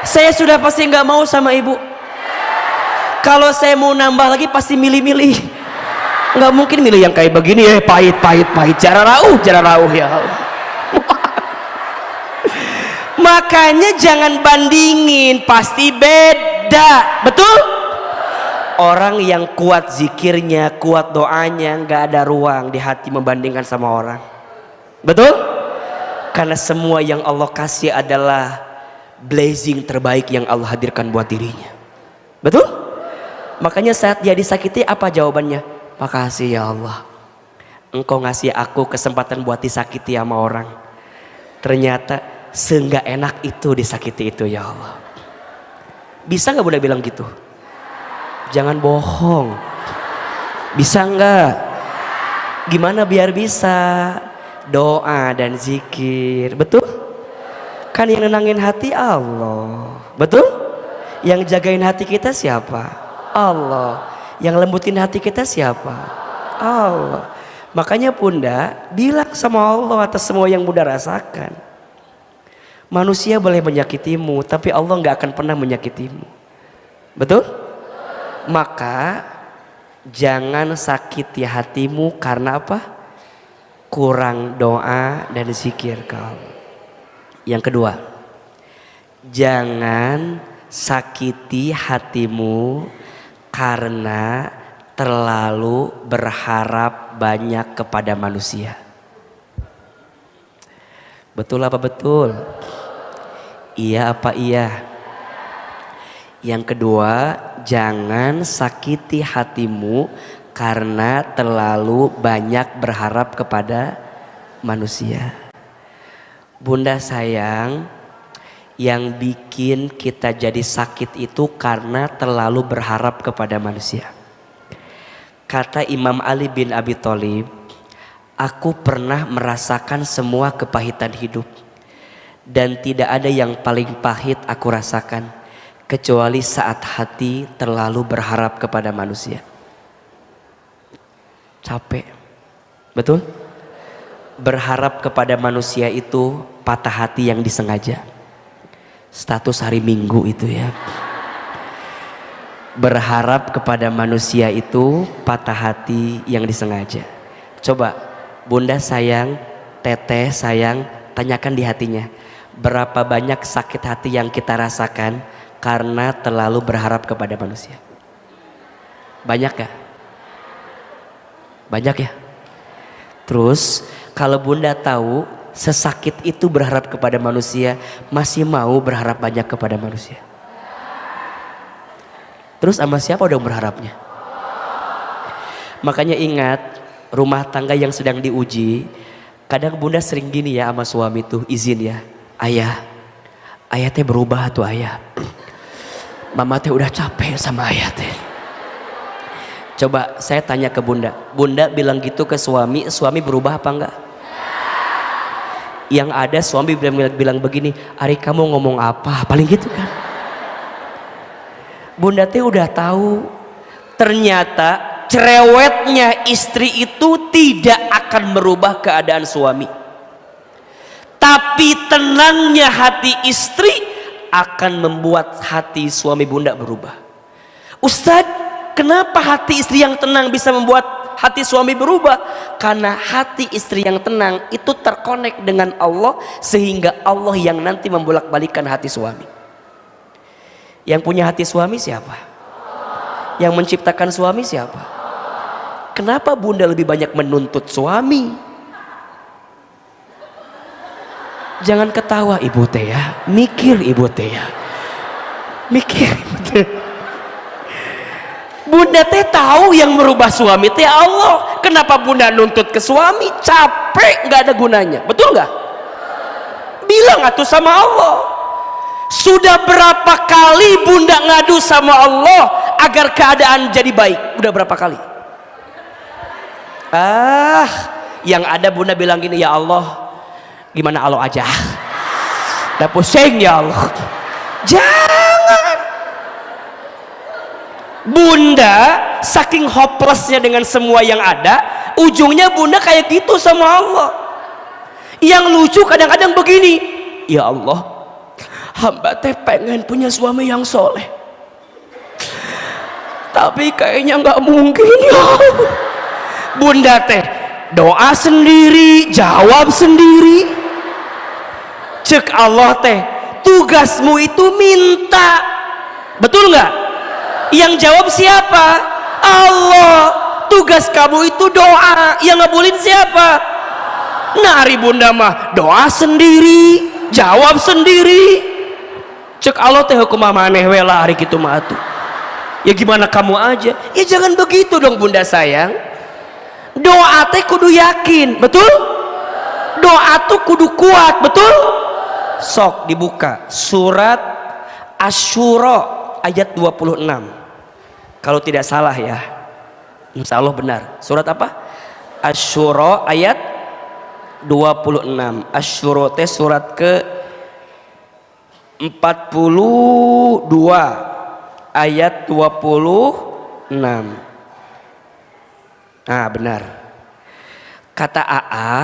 Saya sudah pasti nggak mau sama ibu. Kalau saya mau nambah lagi pasti milih-milih. Nggak mungkin milih yang kayak begini ya, pahit. Jarang rauh ya Allah. Makanya jangan bandingin, pasti beda. Betul? Orang yang kuat zikirnya, kuat doanya, nggak ada ruang di hati membandingkan sama orang. Betul? Karena semua yang Allah kasih adalah blessing terbaik yang Allah hadirkan buat dirinya. Betul? Makanya saat dia disakiti apa jawabannya? Makasih ya Allah, Engkau ngasih aku kesempatan buat disakiti sama orang. Ternyata seenggak enak itu disakiti itu ya Allah. Bisa nggak Bunda bilang gitu? Jangan bohong. Bisa nggak? Gimana biar bisa? Doa dan zikir, betul? Kan yang nenangin hati Allah, betul? Yang jagain hati kita siapa? Allah. Yang lembutin hati kita siapa? Allah. Makanya Bunda bilang sama Allah atas semua yang Bunda rasakan. Manusia boleh menyakitimu, tapi Allah nggak akan pernah menyakitimu, betul? Maka jangan sakiti hatimu karena apa? Kurang doa dan zikir kau. Yang kedua, jangan sakiti hatimu karena terlalu berharap banyak kepada manusia. Betul apa betul? Iya apa iya? Yang kedua, jangan sakiti hatimu karena terlalu banyak berharap kepada manusia. Bunda sayang, yang bikin kita jadi sakit itu karena terlalu berharap kepada manusia. Kata Imam Ali bin Abi Thalib, aku pernah merasakan semua kepahitan hidup, dan tidak ada yang paling pahit aku rasakan kecuali saat hati terlalu berharap kepada manusia. Capek, betul? Berharap kepada manusia itu patah hati yang disengaja. Status hari Minggu itu ya. Berharap kepada manusia itu patah hati yang disengaja. Coba Bunda sayang, Teteh sayang, tanyakan di hatinya, berapa banyak sakit hati yang kita rasakan karena terlalu berharap kepada manusia? Banyak gak? Banyak ya. Terus kalau Bunda tahu sesakit itu berharap kepada manusia, masih mau berharap banyak kepada manusia? Terus sama siapa dong berharapnya? Makanya ingat, rumah tangga yang sedang diuji, kadang Bunda sering gini ya sama suami tuh, izin ya, ayah teh berubah tuh ayah, mama teh udah capek sama ayah teh. Coba saya tanya ke Bunda, Bunda bilang gitu ke suami, suami berubah apa enggak? Yang ada suami bilang begini, Ari kamu ngomong apa? Paling gitu kan. Bunda teh udah tahu, ternyata cerewetnya istri itu tidak akan merubah keadaan suami, tapi tenangnya hati istri akan membuat hati suami Bunda berubah. Ustadz, kenapa hati istri yang tenang bisa membuat hati suami berubah? Karena hati istri yang tenang itu terkonek dengan Allah, sehingga Allah yang nanti membolak-balikan hati suami. Yang punya hati suami siapa? Yang menciptakan suami siapa? Kenapa Bunda lebih banyak menuntut suami? Jangan ketawa ibu teh ya, mikir ibu teh ya, mikir ibu teh. Bunda teh tahu yang merubah suami teh Allah. Kenapa Bunda nuntut ke suami? Capek, nggak ada gunanya, betul nggak? Bilang atuh sama Allah. Sudah berapa kali Bunda ngadu sama Allah agar keadaan jadi baik? Udah berapa kali? Yang ada Bunda bilang gini, ya Allah, gimana Allah aja? Udah pusing ya Allah. Jangan. Bunda saking hopelessnya dengan semua yang ada, ujungnya Bunda kayak gitu sama Allah. Yang lucu kadang-kadang begini, ya Allah, hamba teh pengen punya suami yang soleh, tapi kayaknya nggak mungkin ya. Bunda teh doa sendiri, jawab sendiri. Cek Allah teh, tugasmu itu minta, betul nggak? Yang jawab siapa? Allah. Tugas kamu itu doa, yang ngabulin siapa? Nah, hari Bunda mah doa sendiri, jawab sendiri. Cek Allah teh hukum maneh we lah hari kitu mah atuh. Ya gimana kamu aja? Ya jangan begitu dong bunda sayang. Doa teh kudu yakin, betul? Doa tuh kudu kuat, betul? Sok dibuka surat Asy-Syura ayat 26. Kalau tidak salah ya, insya Allah benar. Surat apa? Asy-Syura ayat 26. Asy-Syura teh surat ke 42 ayat 26. Nah benar. Kata AA,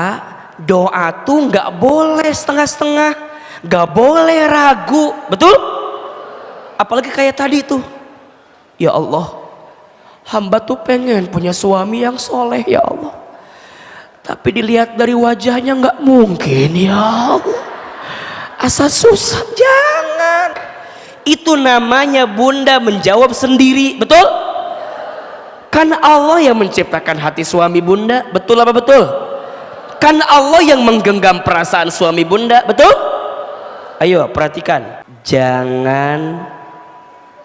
doa tuh nggak boleh setengah-setengah, nggak boleh ragu, betul? Apalagi kayak tadi tuh, ya Allah, hamba tuh pengen punya suami yang soleh ya Allah, tapi dilihat dari wajahnya nggak mungkin ya Allah, asa susah. Jangan, itu namanya bunda menjawab sendiri, betul? Kan Allah yang menciptakan hati suami bunda, betul apa betul? Kan Allah yang menggenggam perasaan suami bunda, betul? Ayo perhatikan, jangan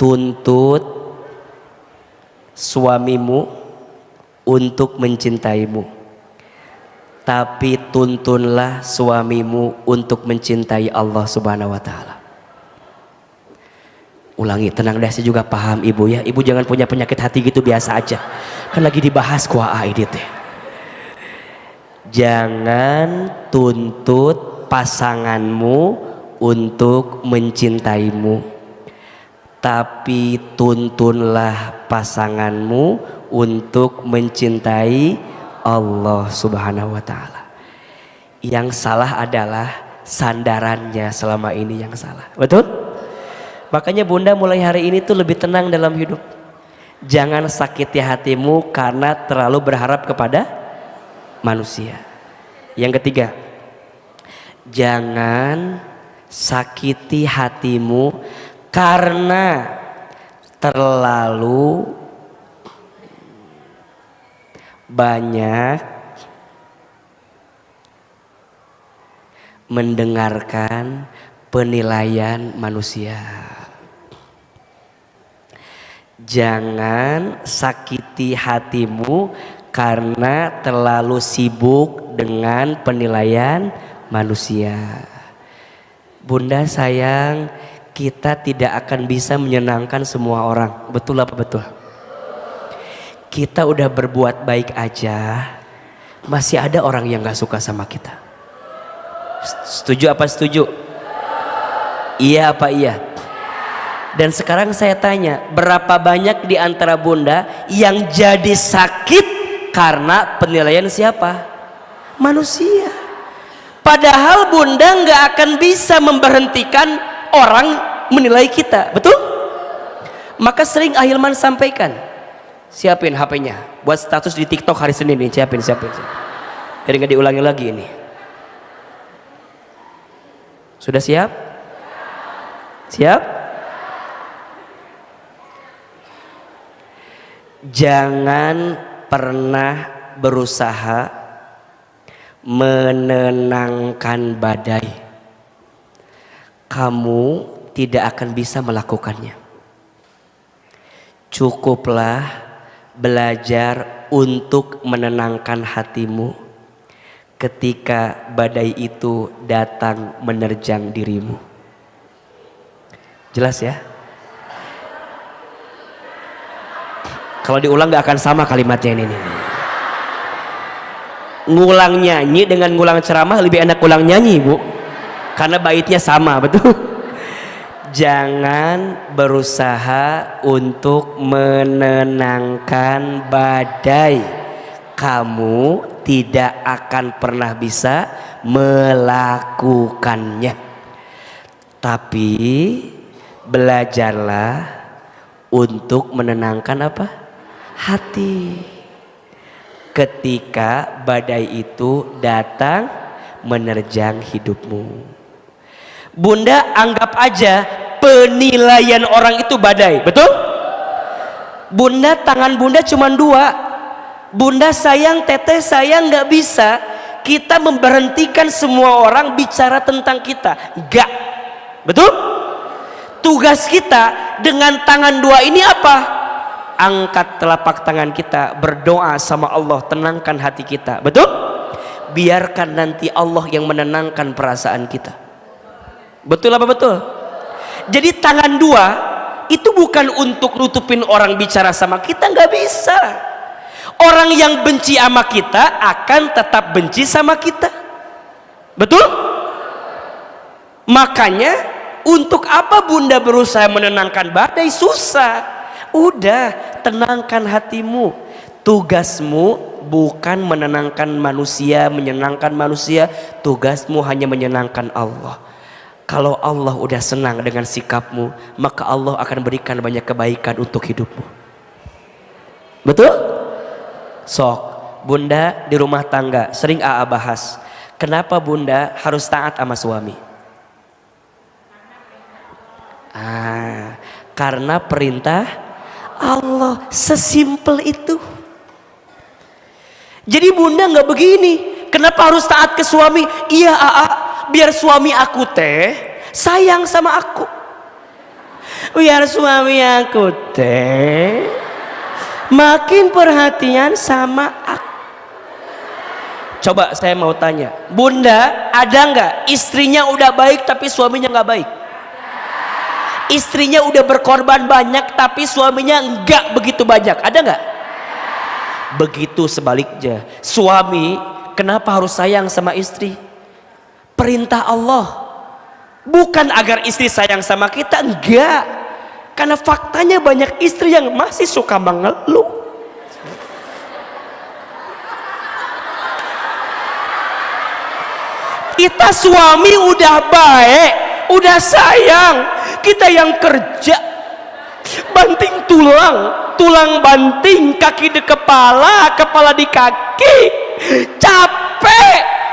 tuntut suamimu untuk mencintaimu, tapi tuntunlah suamimu untuk mencintai Allah Subhanahu wa Ta'ala. Ulangi, tenang deh, saya juga paham ibu ya. Ibu jangan punya penyakit hati gitu, biasa aja. Kan lagi dibahas kuaa ini teh. Jangan tuntut pasanganmu untuk mencintaimu, tapi tuntunlah pasanganmu untuk mencintai Allah Subhanahu wa Ta'ala. Yang salah adalah sandarannya selama ini yang salah, betul? Makanya bunda mulai hari ini tuh lebih tenang dalam hidup. Jangan sakiti hatimu karena terlalu berharap kepada manusia. Yang ketiga, jangan sakiti hatimu karena terlalu banyak mendengarkan penilaian manusia. Jangan sakiti hatimu karena terlalu sibuk dengan penilaian manusia. Bunda sayang, kita tidak akan bisa menyenangkan semua orang, betul apa betul? Kita udah berbuat baik aja, masih ada orang yang gak suka sama kita. Setuju apa setuju? Iya apa iya? Dan sekarang saya tanya, berapa banyak di antara bunda yang jadi sakit karena penilaian siapa? Manusia. Padahal bunda nggak akan bisa memberhentikan orang menilai kita, betul? Maka sering Ahilman sampaikan, siapin HP-nya buat status di TikTok hari Senin nih, siapin. Biar nggak diulangi lagi ini. Sudah siap? Siap? Jangan pernah berusaha menenangkan badai. Kamu tidak akan bisa melakukannya. Cukuplah belajar untuk menenangkan hatimu ketika badai itu datang menerjang dirimu. Jelas ya? Kalau diulang gak akan sama kalimatnya ini. Ngulang nyanyi dengan ngulang ceramah lebih enak ngulang nyanyi, Bu. Karena baitnya sama, betul? Jangan berusaha untuk menenangkan badai. Kamu tidak akan pernah bisa melakukannya. Tapi belajarlah untuk menenangkan apa? Hati. Ketika badai itu datang menerjang hidupmu. Bunda anggap aja penilaian orang itu badai, betul? Bunda, tangan bunda cuma dua. Bunda sayang, teteh sayang, nggak bisa kita memberhentikan semua orang bicara tentang kita, nggak, betul? Tugas kita dengan tangan dua ini apa? angkat telapak tangan kita, berdoa sama Allah, tenangkan hati kita. Betul? Biarkan nanti Allah yang menenangkan perasaan kita. Betul apa betul? Jadi tangan dua itu bukan untuk nutupin orang bicara sama kita, nggak bisa. Orang yang benci sama kita akan tetap benci sama kita. Betul? Makanya untuk apa Bunda berusaha menenangkan badai? Susah. Udah, tenangkan hatimu. Tugasmu bukan menenangkan manusia, menyenangkan manusia. Tugasmu hanya menyenangkan Allah. Kalau Allah udah senang dengan sikapmu, maka Allah akan berikan banyak kebaikan untuk hidupmu. Betul? Sok, Bunda di rumah tangga sering AA bahas, kenapa Bunda harus taat sama suami? Karena perintah Allah, sesimpel itu. Jadi Bunda nggak begini, kenapa harus taat ke suami? Iya AA, biar suami aku teh sayang sama aku, biar suami aku teh makin perhatian sama aku. Coba saya mau tanya, Bunda ada nggak istrinya udah baik tapi suaminya nggak baik? Istrinya udah berkorban banyak tapi suaminya nggak begitu banyak, ada nggak? Begitu sebaliknya, suami kenapa harus sayang sama istri? Perintah Allah, bukan agar istri sayang sama kita, enggak. Karena faktanya banyak istri yang masih suka mengeluh. Kita suami udah baik, udah sayang, kita yang kerja banting tulang, tulang banting, kaki di kepala, kepala di kaki, capek.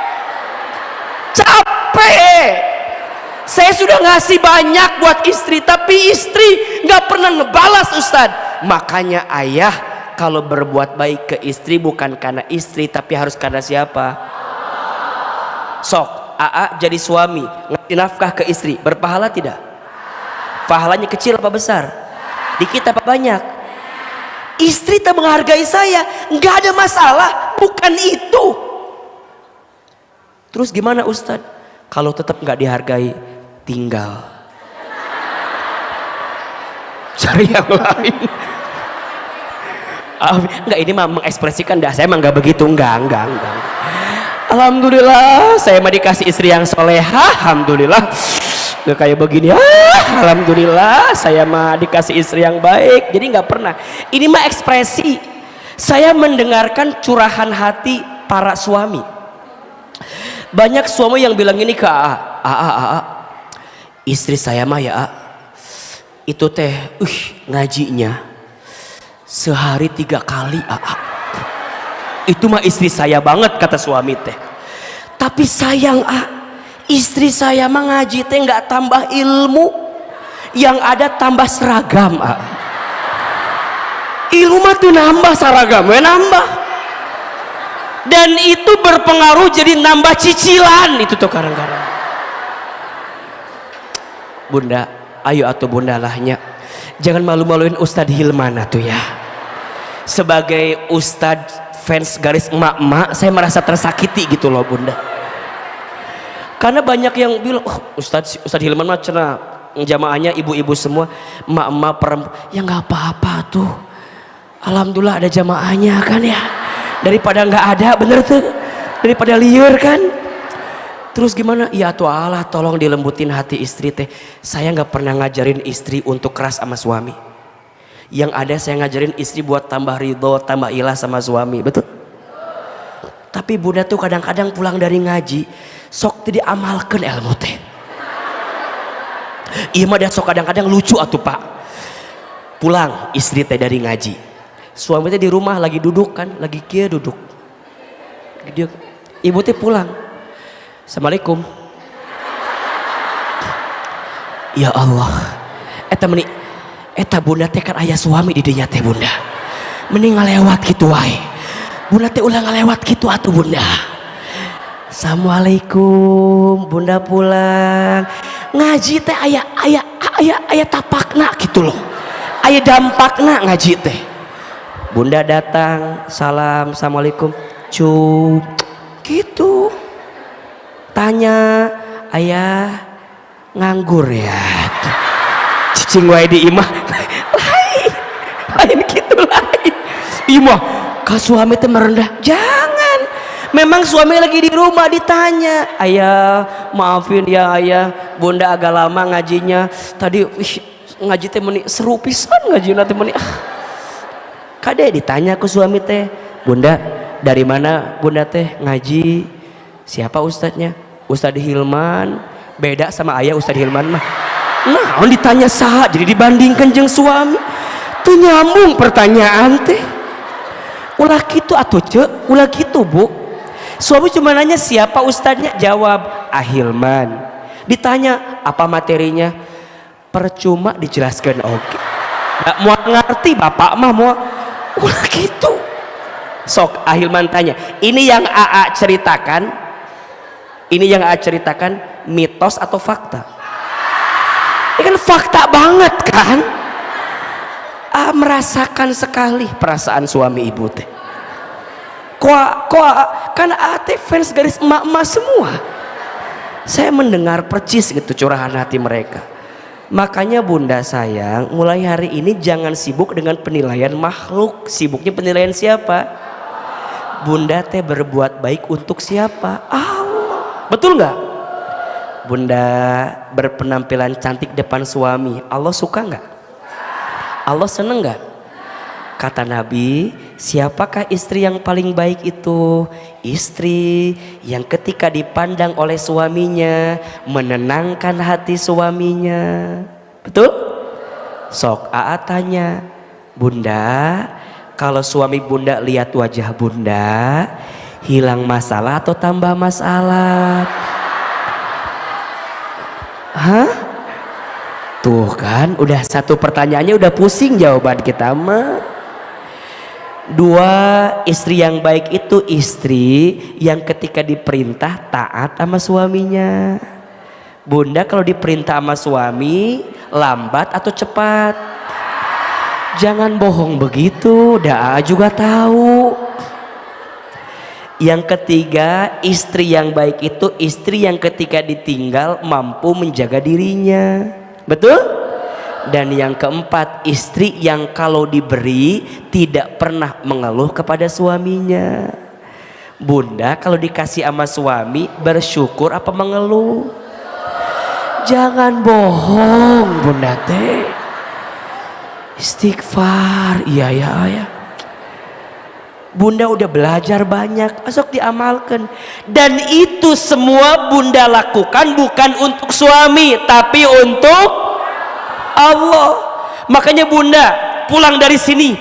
Saya sudah ngasih banyak buat istri, tapi istri nggak pernah ngebalas Ustadz. Makanya ayah kalau berbuat baik ke istri bukan karena istri, tapi harus karena siapa? Sok, AA jadi suami ngasih nafkah ke istri, berpahala tidak? Pahalanya kecil apa besar? Dikit apa banyak? Istri tak menghargai saya, nggak ada masalah, bukan itu. Terus gimana Ustadz? Kalau tetap nggak dihargai, tinggal cari yang lain. Enggak, ini mah mengekspresikan dah, saya mah nggak begitu, enggak. Alhamdulillah saya mah dikasih istri yang soleha, alhamdulillah. Gak kayak begini, alhamdulillah saya mah dikasih istri yang baik. Jadi nggak pernah, ini mah ekspresi. Saya mendengarkan curahan hati para suami. Banyak suami yang bilang ini ke AA, istri saya mah ya itu teh ngajinya sehari 3 kali AA. Itu mah istri saya banget, kata suami teh. Tapi sayang istri saya mah ngaji teh nggak tambah ilmu, yang ada tambah seragam. Ilmu mah tuh nambah, seragam nambah. Dan itu berpengaruh jadi nambah cicilan itu tuh kadang-kadang. Bunda, ayo atuh Bunda lahnya, jangan malu-maluin Ustadz Hilman tuh ya. Sebagai Ustadz fans garis emak-emak, saya merasa tersakiti gitu loh Bunda. Karena banyak yang bilang, Ustadz Hilman mah cenah jamaahnya ibu-ibu semua, emak-emak perempuan. Ya nggak apa-apa tuh, alhamdulillah ada jamaahnya kan ya. Daripada nggak ada, bener tuh, daripada liur kan. Terus gimana? Ya tuh Allah, tolong dilembutin hati istri teh. Saya nggak pernah ngajarin istri untuk keras sama suami. Yang ada saya ngajarin istri buat tambah ridho, tambah ilah sama suami, betul? Tapi Bunda tuh kadang-kadang pulang dari ngaji, sok tidak diamalkan ilmu teh. Iya mah dah sok kadang-kadang lucu atuh Pak. Pulang istri teh dari ngaji, suami teh di rumah lagi duduk kan, lagi kia duduk. Ibu teh pulang, Assalamualaikum. Ya Allah, eta Bunda teh kan ayah suami di dinya teh Bunda. Mending ngalewat gitu wae. Bunda teh ulah ngalewat gitu atuh Bunda. Assalamualaikum, Bunda pulang. Ngaji teh ayah tapakna gitu loh. Ayah dampakna ngaji teh. Bunda datang, salam, assalamualaikum, cuk, gitu. Tanya, ayah nganggur ya? Cicing wae di imah, lain gitu lain. Imah, kau suami itu merendah, jangan. Memang suami lagi di rumah ditanya, ayah maafin ya ayah, bunda agak lama ngajinya. Tadi ngaji teh meni seru pisan ngaji nanti meni. Kade ditanya ke suami teh, bunda dari mana bunda teh ngaji? Siapa ustadznya? Ustadz Hilman. Beda sama ayah Ustadz Hilman mah. Nah, ditanya sah, jadi dibandingkan jeung suami. Tuh nyambung pertanyaan teh. Ulah gitu atuh cek, ulah gitu bu. Suami cuma nanya siapa ustadznya, jawab Hilman. Ditanya apa materinya, percuma dijelaskan. Oke. Nggak mau ngerti bapak mah mau. Ulah gitu. Sok Hilman tanya, ini yang AA ceritakan, mitos atau fakta? Ini kan fakta banget kan? Merasakan sekali perasaan suami ibu teh. Kok kan ate fans garis emak-emak semua. Saya mendengar percis gitu curahan hati mereka. Makanya bunda sayang, mulai hari ini jangan sibuk dengan penilaian makhluk. Sibuknya penilaian siapa? Bunda teh berbuat baik untuk siapa? Allah. Betul nggak? Bunda berpenampilan cantik depan suami, Allah suka nggak? Allah seneng nggak? Kata Nabi, siapakah istri yang paling baik itu? Istri yang ketika dipandang oleh suaminya menenangkan hati suaminya. Betul? Sok AA tanya, bunda, kalau suami bunda lihat wajah bunda, hilang masalah atau tambah masalah? Hah? Tuh kan, udah satu pertanyaannya udah pusing jawaban kita mah. Dua, istri yang baik itu istri yang ketika diperintah taat sama suaminya. Bunda kalau diperintah sama suami lambat atau cepat? Jangan bohong begitu, dah juga tahu. Yang ketiga, istri yang baik itu istri yang ketika ditinggal mampu menjaga dirinya. Betul? Dan yang keempat, istri yang kalau diberi tidak pernah mengeluh kepada suaminya. Bunda kalau dikasih sama suami bersyukur apa mengeluh? Jangan bohong bunda teh. Istighfar, iya ya ayah. Bunda udah belajar banyak, asok diamalkan. Dan itu semua bunda lakukan bukan untuk suami, tapi untuk Allah. Makanya bunda pulang dari sini,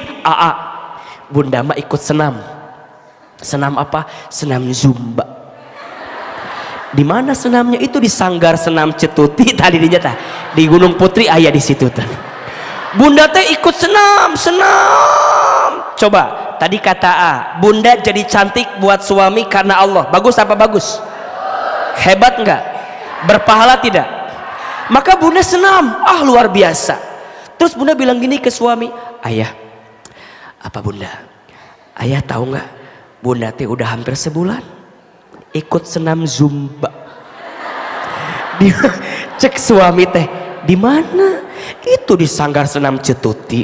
bunda mah ikut senam. Senam apa? Senam zumba. Di mana senamnya? Itu di Sanggar Senam Cetuti tadi dinyata di Gunung Putri ayah di situ teh. Bunda teh ikut senam. Coba tadi kata bunda jadi cantik buat suami karena Allah. Bagus apa bagus? Hebat enggak? Berpahala tidak? Maka bunda senam, luar biasa. Terus bunda bilang gini ke suami, ayah, apa bunda? Ayah tahu nggak? Bunda teh udah hampir sebulan ikut senam zumba. Cek suami teh, di mana? Itu di Sanggar Senam Cetuti.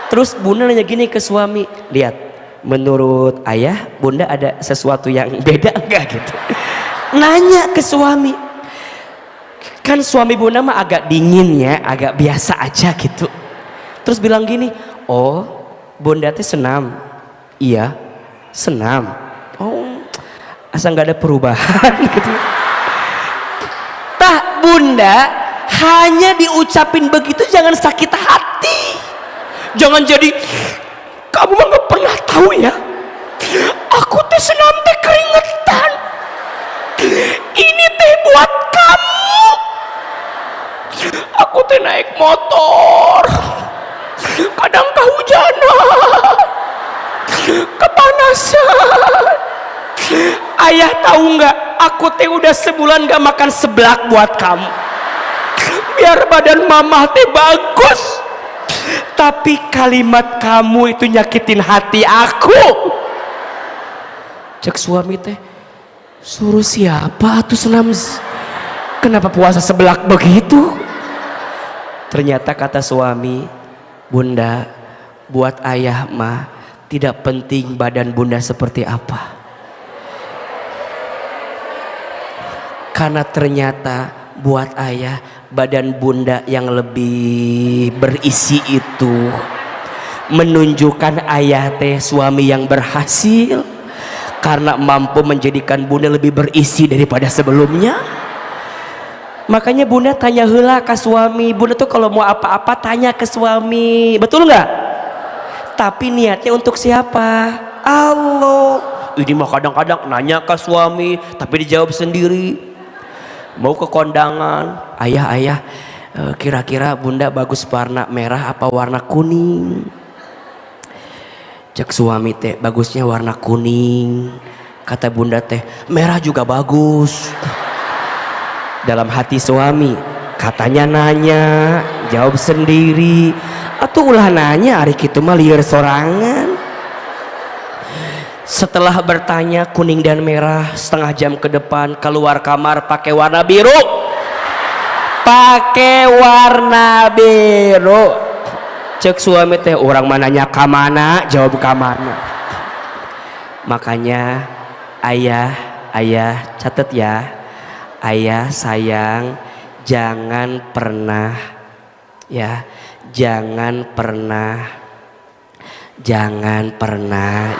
Terus bunda nanya gini ke suami, lihat, menurut ayah, bunda ada sesuatu yang beda enggak gitu? Nanya ke suami. Kan suami bunda mah agak dingin ya, agak biasa aja gitu. Terus bilang gini, oh bunda teh senam? Iya senam. Oh asal nggak ada perubahan gitu. Tah bunda hanya diucapin begitu jangan sakit hati. Jangan jadi kamu mah nggak pernah tahu ya, aku teh senam teh keringetan, ini teh buat kamu. Aku teh naik motor, kadang kehujanan, kepanasan. Ayah tahu nggak? Aku teh udah sebulan gak makan seblak buat kamu, biar badan mama teh bagus. Tapi kalimat kamu itu nyakitin hati aku. Cek suami teh, suruh siapa tuh senam? Kenapa puasa sebelak begitu? Ternyata kata suami, bunda, buat ayah mah tidak penting badan bunda seperti apa. Karena ternyata buat ayah badan bunda yang lebih berisi itu menunjukkan ayah teh suami yang berhasil karena mampu menjadikan bunda lebih berisi daripada sebelumnya. Makanya bunda tanya heula ke suami. Bunda tuh kalau mau apa-apa tanya ke suami, betul nggak? Tapi niatnya untuk siapa? Allah. Ini mah kadang-kadang nanya ke suami tapi dijawab sendiri. Mau ke kondangan, ayah kira-kira bunda bagus warna merah apa warna kuning? Cek suami teh, bagusnya warna kuning. Kata bunda teh, merah juga bagus. Dalam hati suami, katanya nanya, jawab sendiri. Atau ulah nanya, hari kitu mah lieur sorangan. Setelah bertanya kuning dan merah, setengah jam ke depan keluar kamar pakai warna biru. Pakai warna biru. Cek suami teh, orang mananya kamana, jawab kamana. Makanya ayah catat ya, ayah sayang, jangan pernah ya, jangan pernah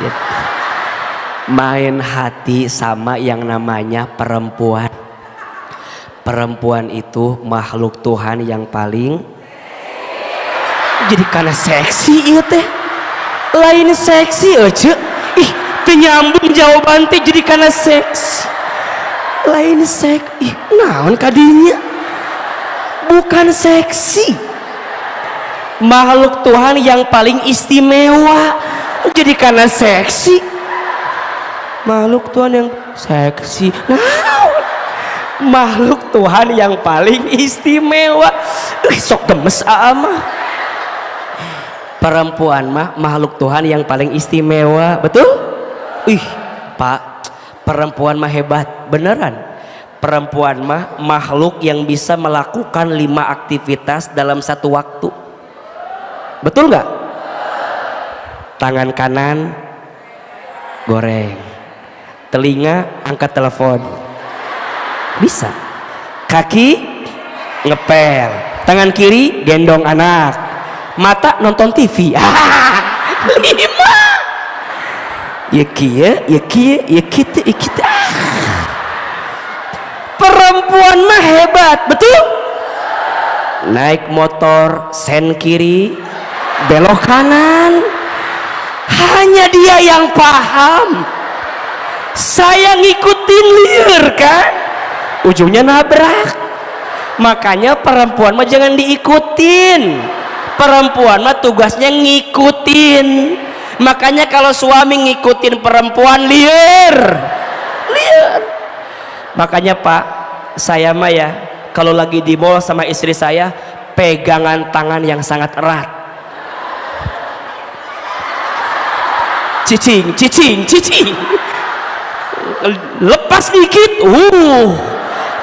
ya, main hati sama yang namanya perempuan. Perempuan itu makhluk Tuhan yang paling jadi karena seksi ieu teh. Lain seksi aja. Ih, teu nyambung jawaban teh jadi karena seksi. Lain seksi. Ih, naon kadinya? Bukan seksi. Makhluk Tuhan yang paling istimewa jadi karena seksi. Makhluk Tuhan yang seksi, nah, makhluk Tuhan yang paling istimewa. Sok gemes mah. Perempuan mah makhluk Tuhan yang paling istimewa, betul? Pak, perempuan mah hebat, beneran. Perempuan mah makhluk yang bisa melakukan 5 aktivitas dalam satu waktu, betul nggak? Tangan kanan goreng, telinga angkat telepon, bisa. Kaki ngepel, tangan kiri gendong anak, mata nonton TV. 5. Ya kita. Perempuan mah hebat, betul? Naik motor sen kiri, belok kanan, hanya dia yang paham. Saya ngikutin liar kan, ujungnya nabrak. Makanya perempuan mah jangan diikutin. Perempuan mah tugasnya ngikutin. Makanya kalau suami ngikutin perempuan liar. Makanya Pak, saya mah ya kalau lagi di mall sama istri saya, pegangan tangan yang sangat erat. Cicing. Lepas dikit,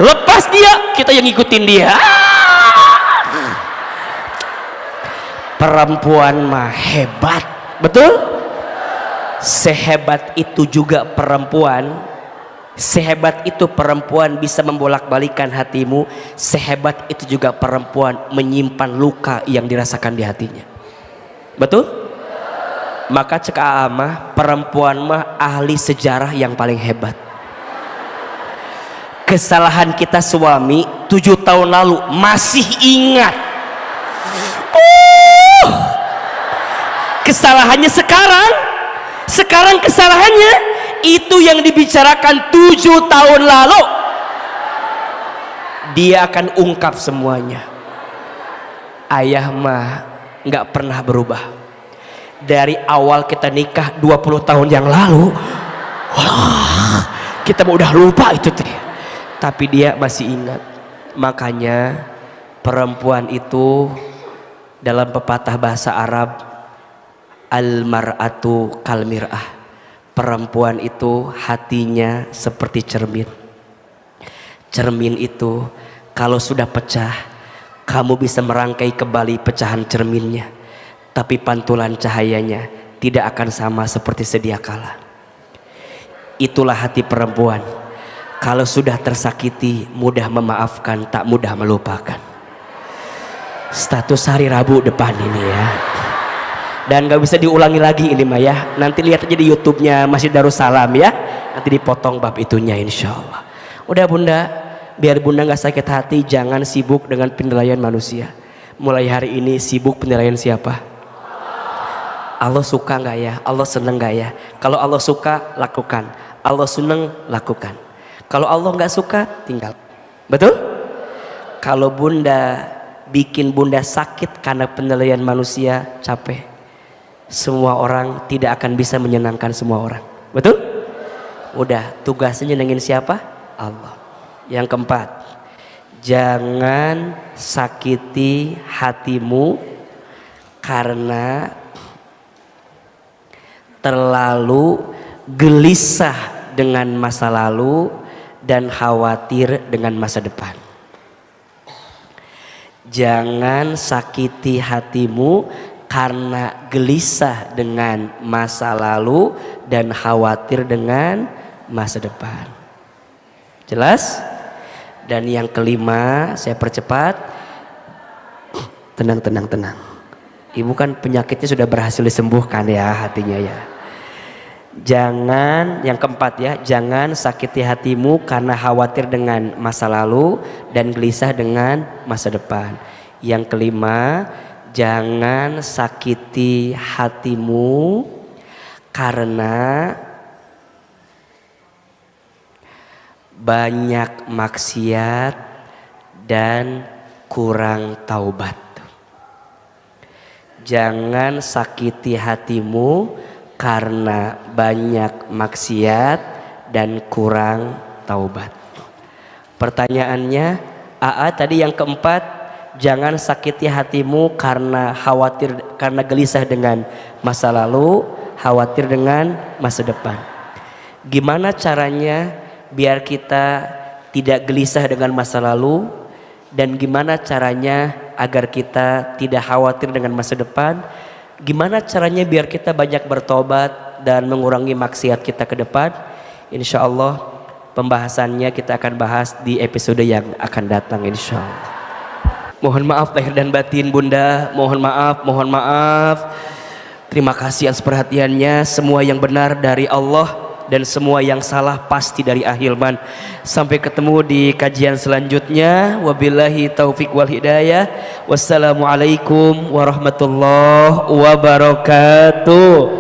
lepas dia, kita yang ngikutin dia. Perempuan mah hebat, betul? Sehebat itu juga perempuan. Sehebat itu perempuan bisa membolak-balikan hatimu. Sehebat itu juga perempuan menyimpan luka yang dirasakan di hatinya, betul? Maka cek mah perempuan mah ahli sejarah yang paling hebat. Kesalahan kita suami 7 tahun lalu masih ingat. Kesalahannya sekarang kesalahannya itu yang dibicarakan 7 tahun lalu. Dia akan ungkap semuanya. Ayah mah nggak pernah berubah. Dari awal kita nikah 20 tahun yang lalu, kita udah lupa itu teh, tapi dia masih ingat. Makanya perempuan itu Dalam pepatah bahasa Arab, al-mar'atu kal mir'ah, perempuan itu hatinya seperti cermin. Cermin itu kalau sudah pecah, kamu bisa merangkai kembali pecahan cerminnya, tapi pantulan cahayanya tidak akan sama seperti sedia kala. Itulah hati perempuan, kalau sudah tersakiti mudah memaafkan, tak mudah melupakan. Status hari Rabu depan ini ya, dan gak bisa diulangi lagi ini mah ya. Nanti lihat aja di YouTube-nya Masjid Darussalam ya, nanti dipotong bab itunya insya Allah. Udah bunda, biar bunda gak sakit hati, jangan sibuk dengan penilaian manusia. Mulai hari ini sibuk penilaian siapa? Allah suka gak ya? Allah seneng gak ya? Kalau Allah suka, lakukan. Allah seneng, lakukan. Kalau Allah gak suka, tinggal. Betul? Kalau bunda bikin bunda sakit karena penilaian manusia, capek. Semua orang tidak akan bisa menyenangkan semua orang. Betul? Udah, tugasnya nyenengin siapa? Allah. Yang keempat, jangan sakiti hatimu karena terlalu gelisah dengan masa lalu dan khawatir dengan masa depan. Jangan sakiti hatimu karena gelisah dengan masa lalu dan khawatir dengan masa depan. Jelas? Dan yang kelima, saya percepat. Tenang. Ibu kan penyakitnya sudah berhasil disembuhkan ya, hatinya ya. Jangan, yang keempat ya, jangan sakiti hatimu karena khawatir dengan masa lalu dan gelisah dengan masa depan. Yang kelima, jangan sakiti hatimu karena banyak maksiat dan kurang taubat. Jangan sakiti hatimu karena banyak maksiat dan kurang taubat. Pertanyaannya, AA tadi yang keempat, jangan sakiti hatimu karena khawatir, karena gelisah dengan masa lalu, khawatir dengan masa depan. Gimana caranya biar kita tidak gelisah dengan masa lalu, dan gimana caranya agar kita tidak khawatir dengan masa depan? Gimana caranya biar kita banyak bertobat dan mengurangi maksiat kita ke depan? Insya Allah pembahasannya kita akan bahas di episode yang akan datang insya Allah. Mohon maaf lahir dan batin bunda, mohon maaf. Terima kasih atas perhatiannya. Semua yang benar dari Allah dan semua yang salah pasti dari Ahilman. Sampai ketemu di kajian selanjutnya. Wabillahi taufik wal hidayah. Wassalamualaikum warahmatullahi wabarakatuh.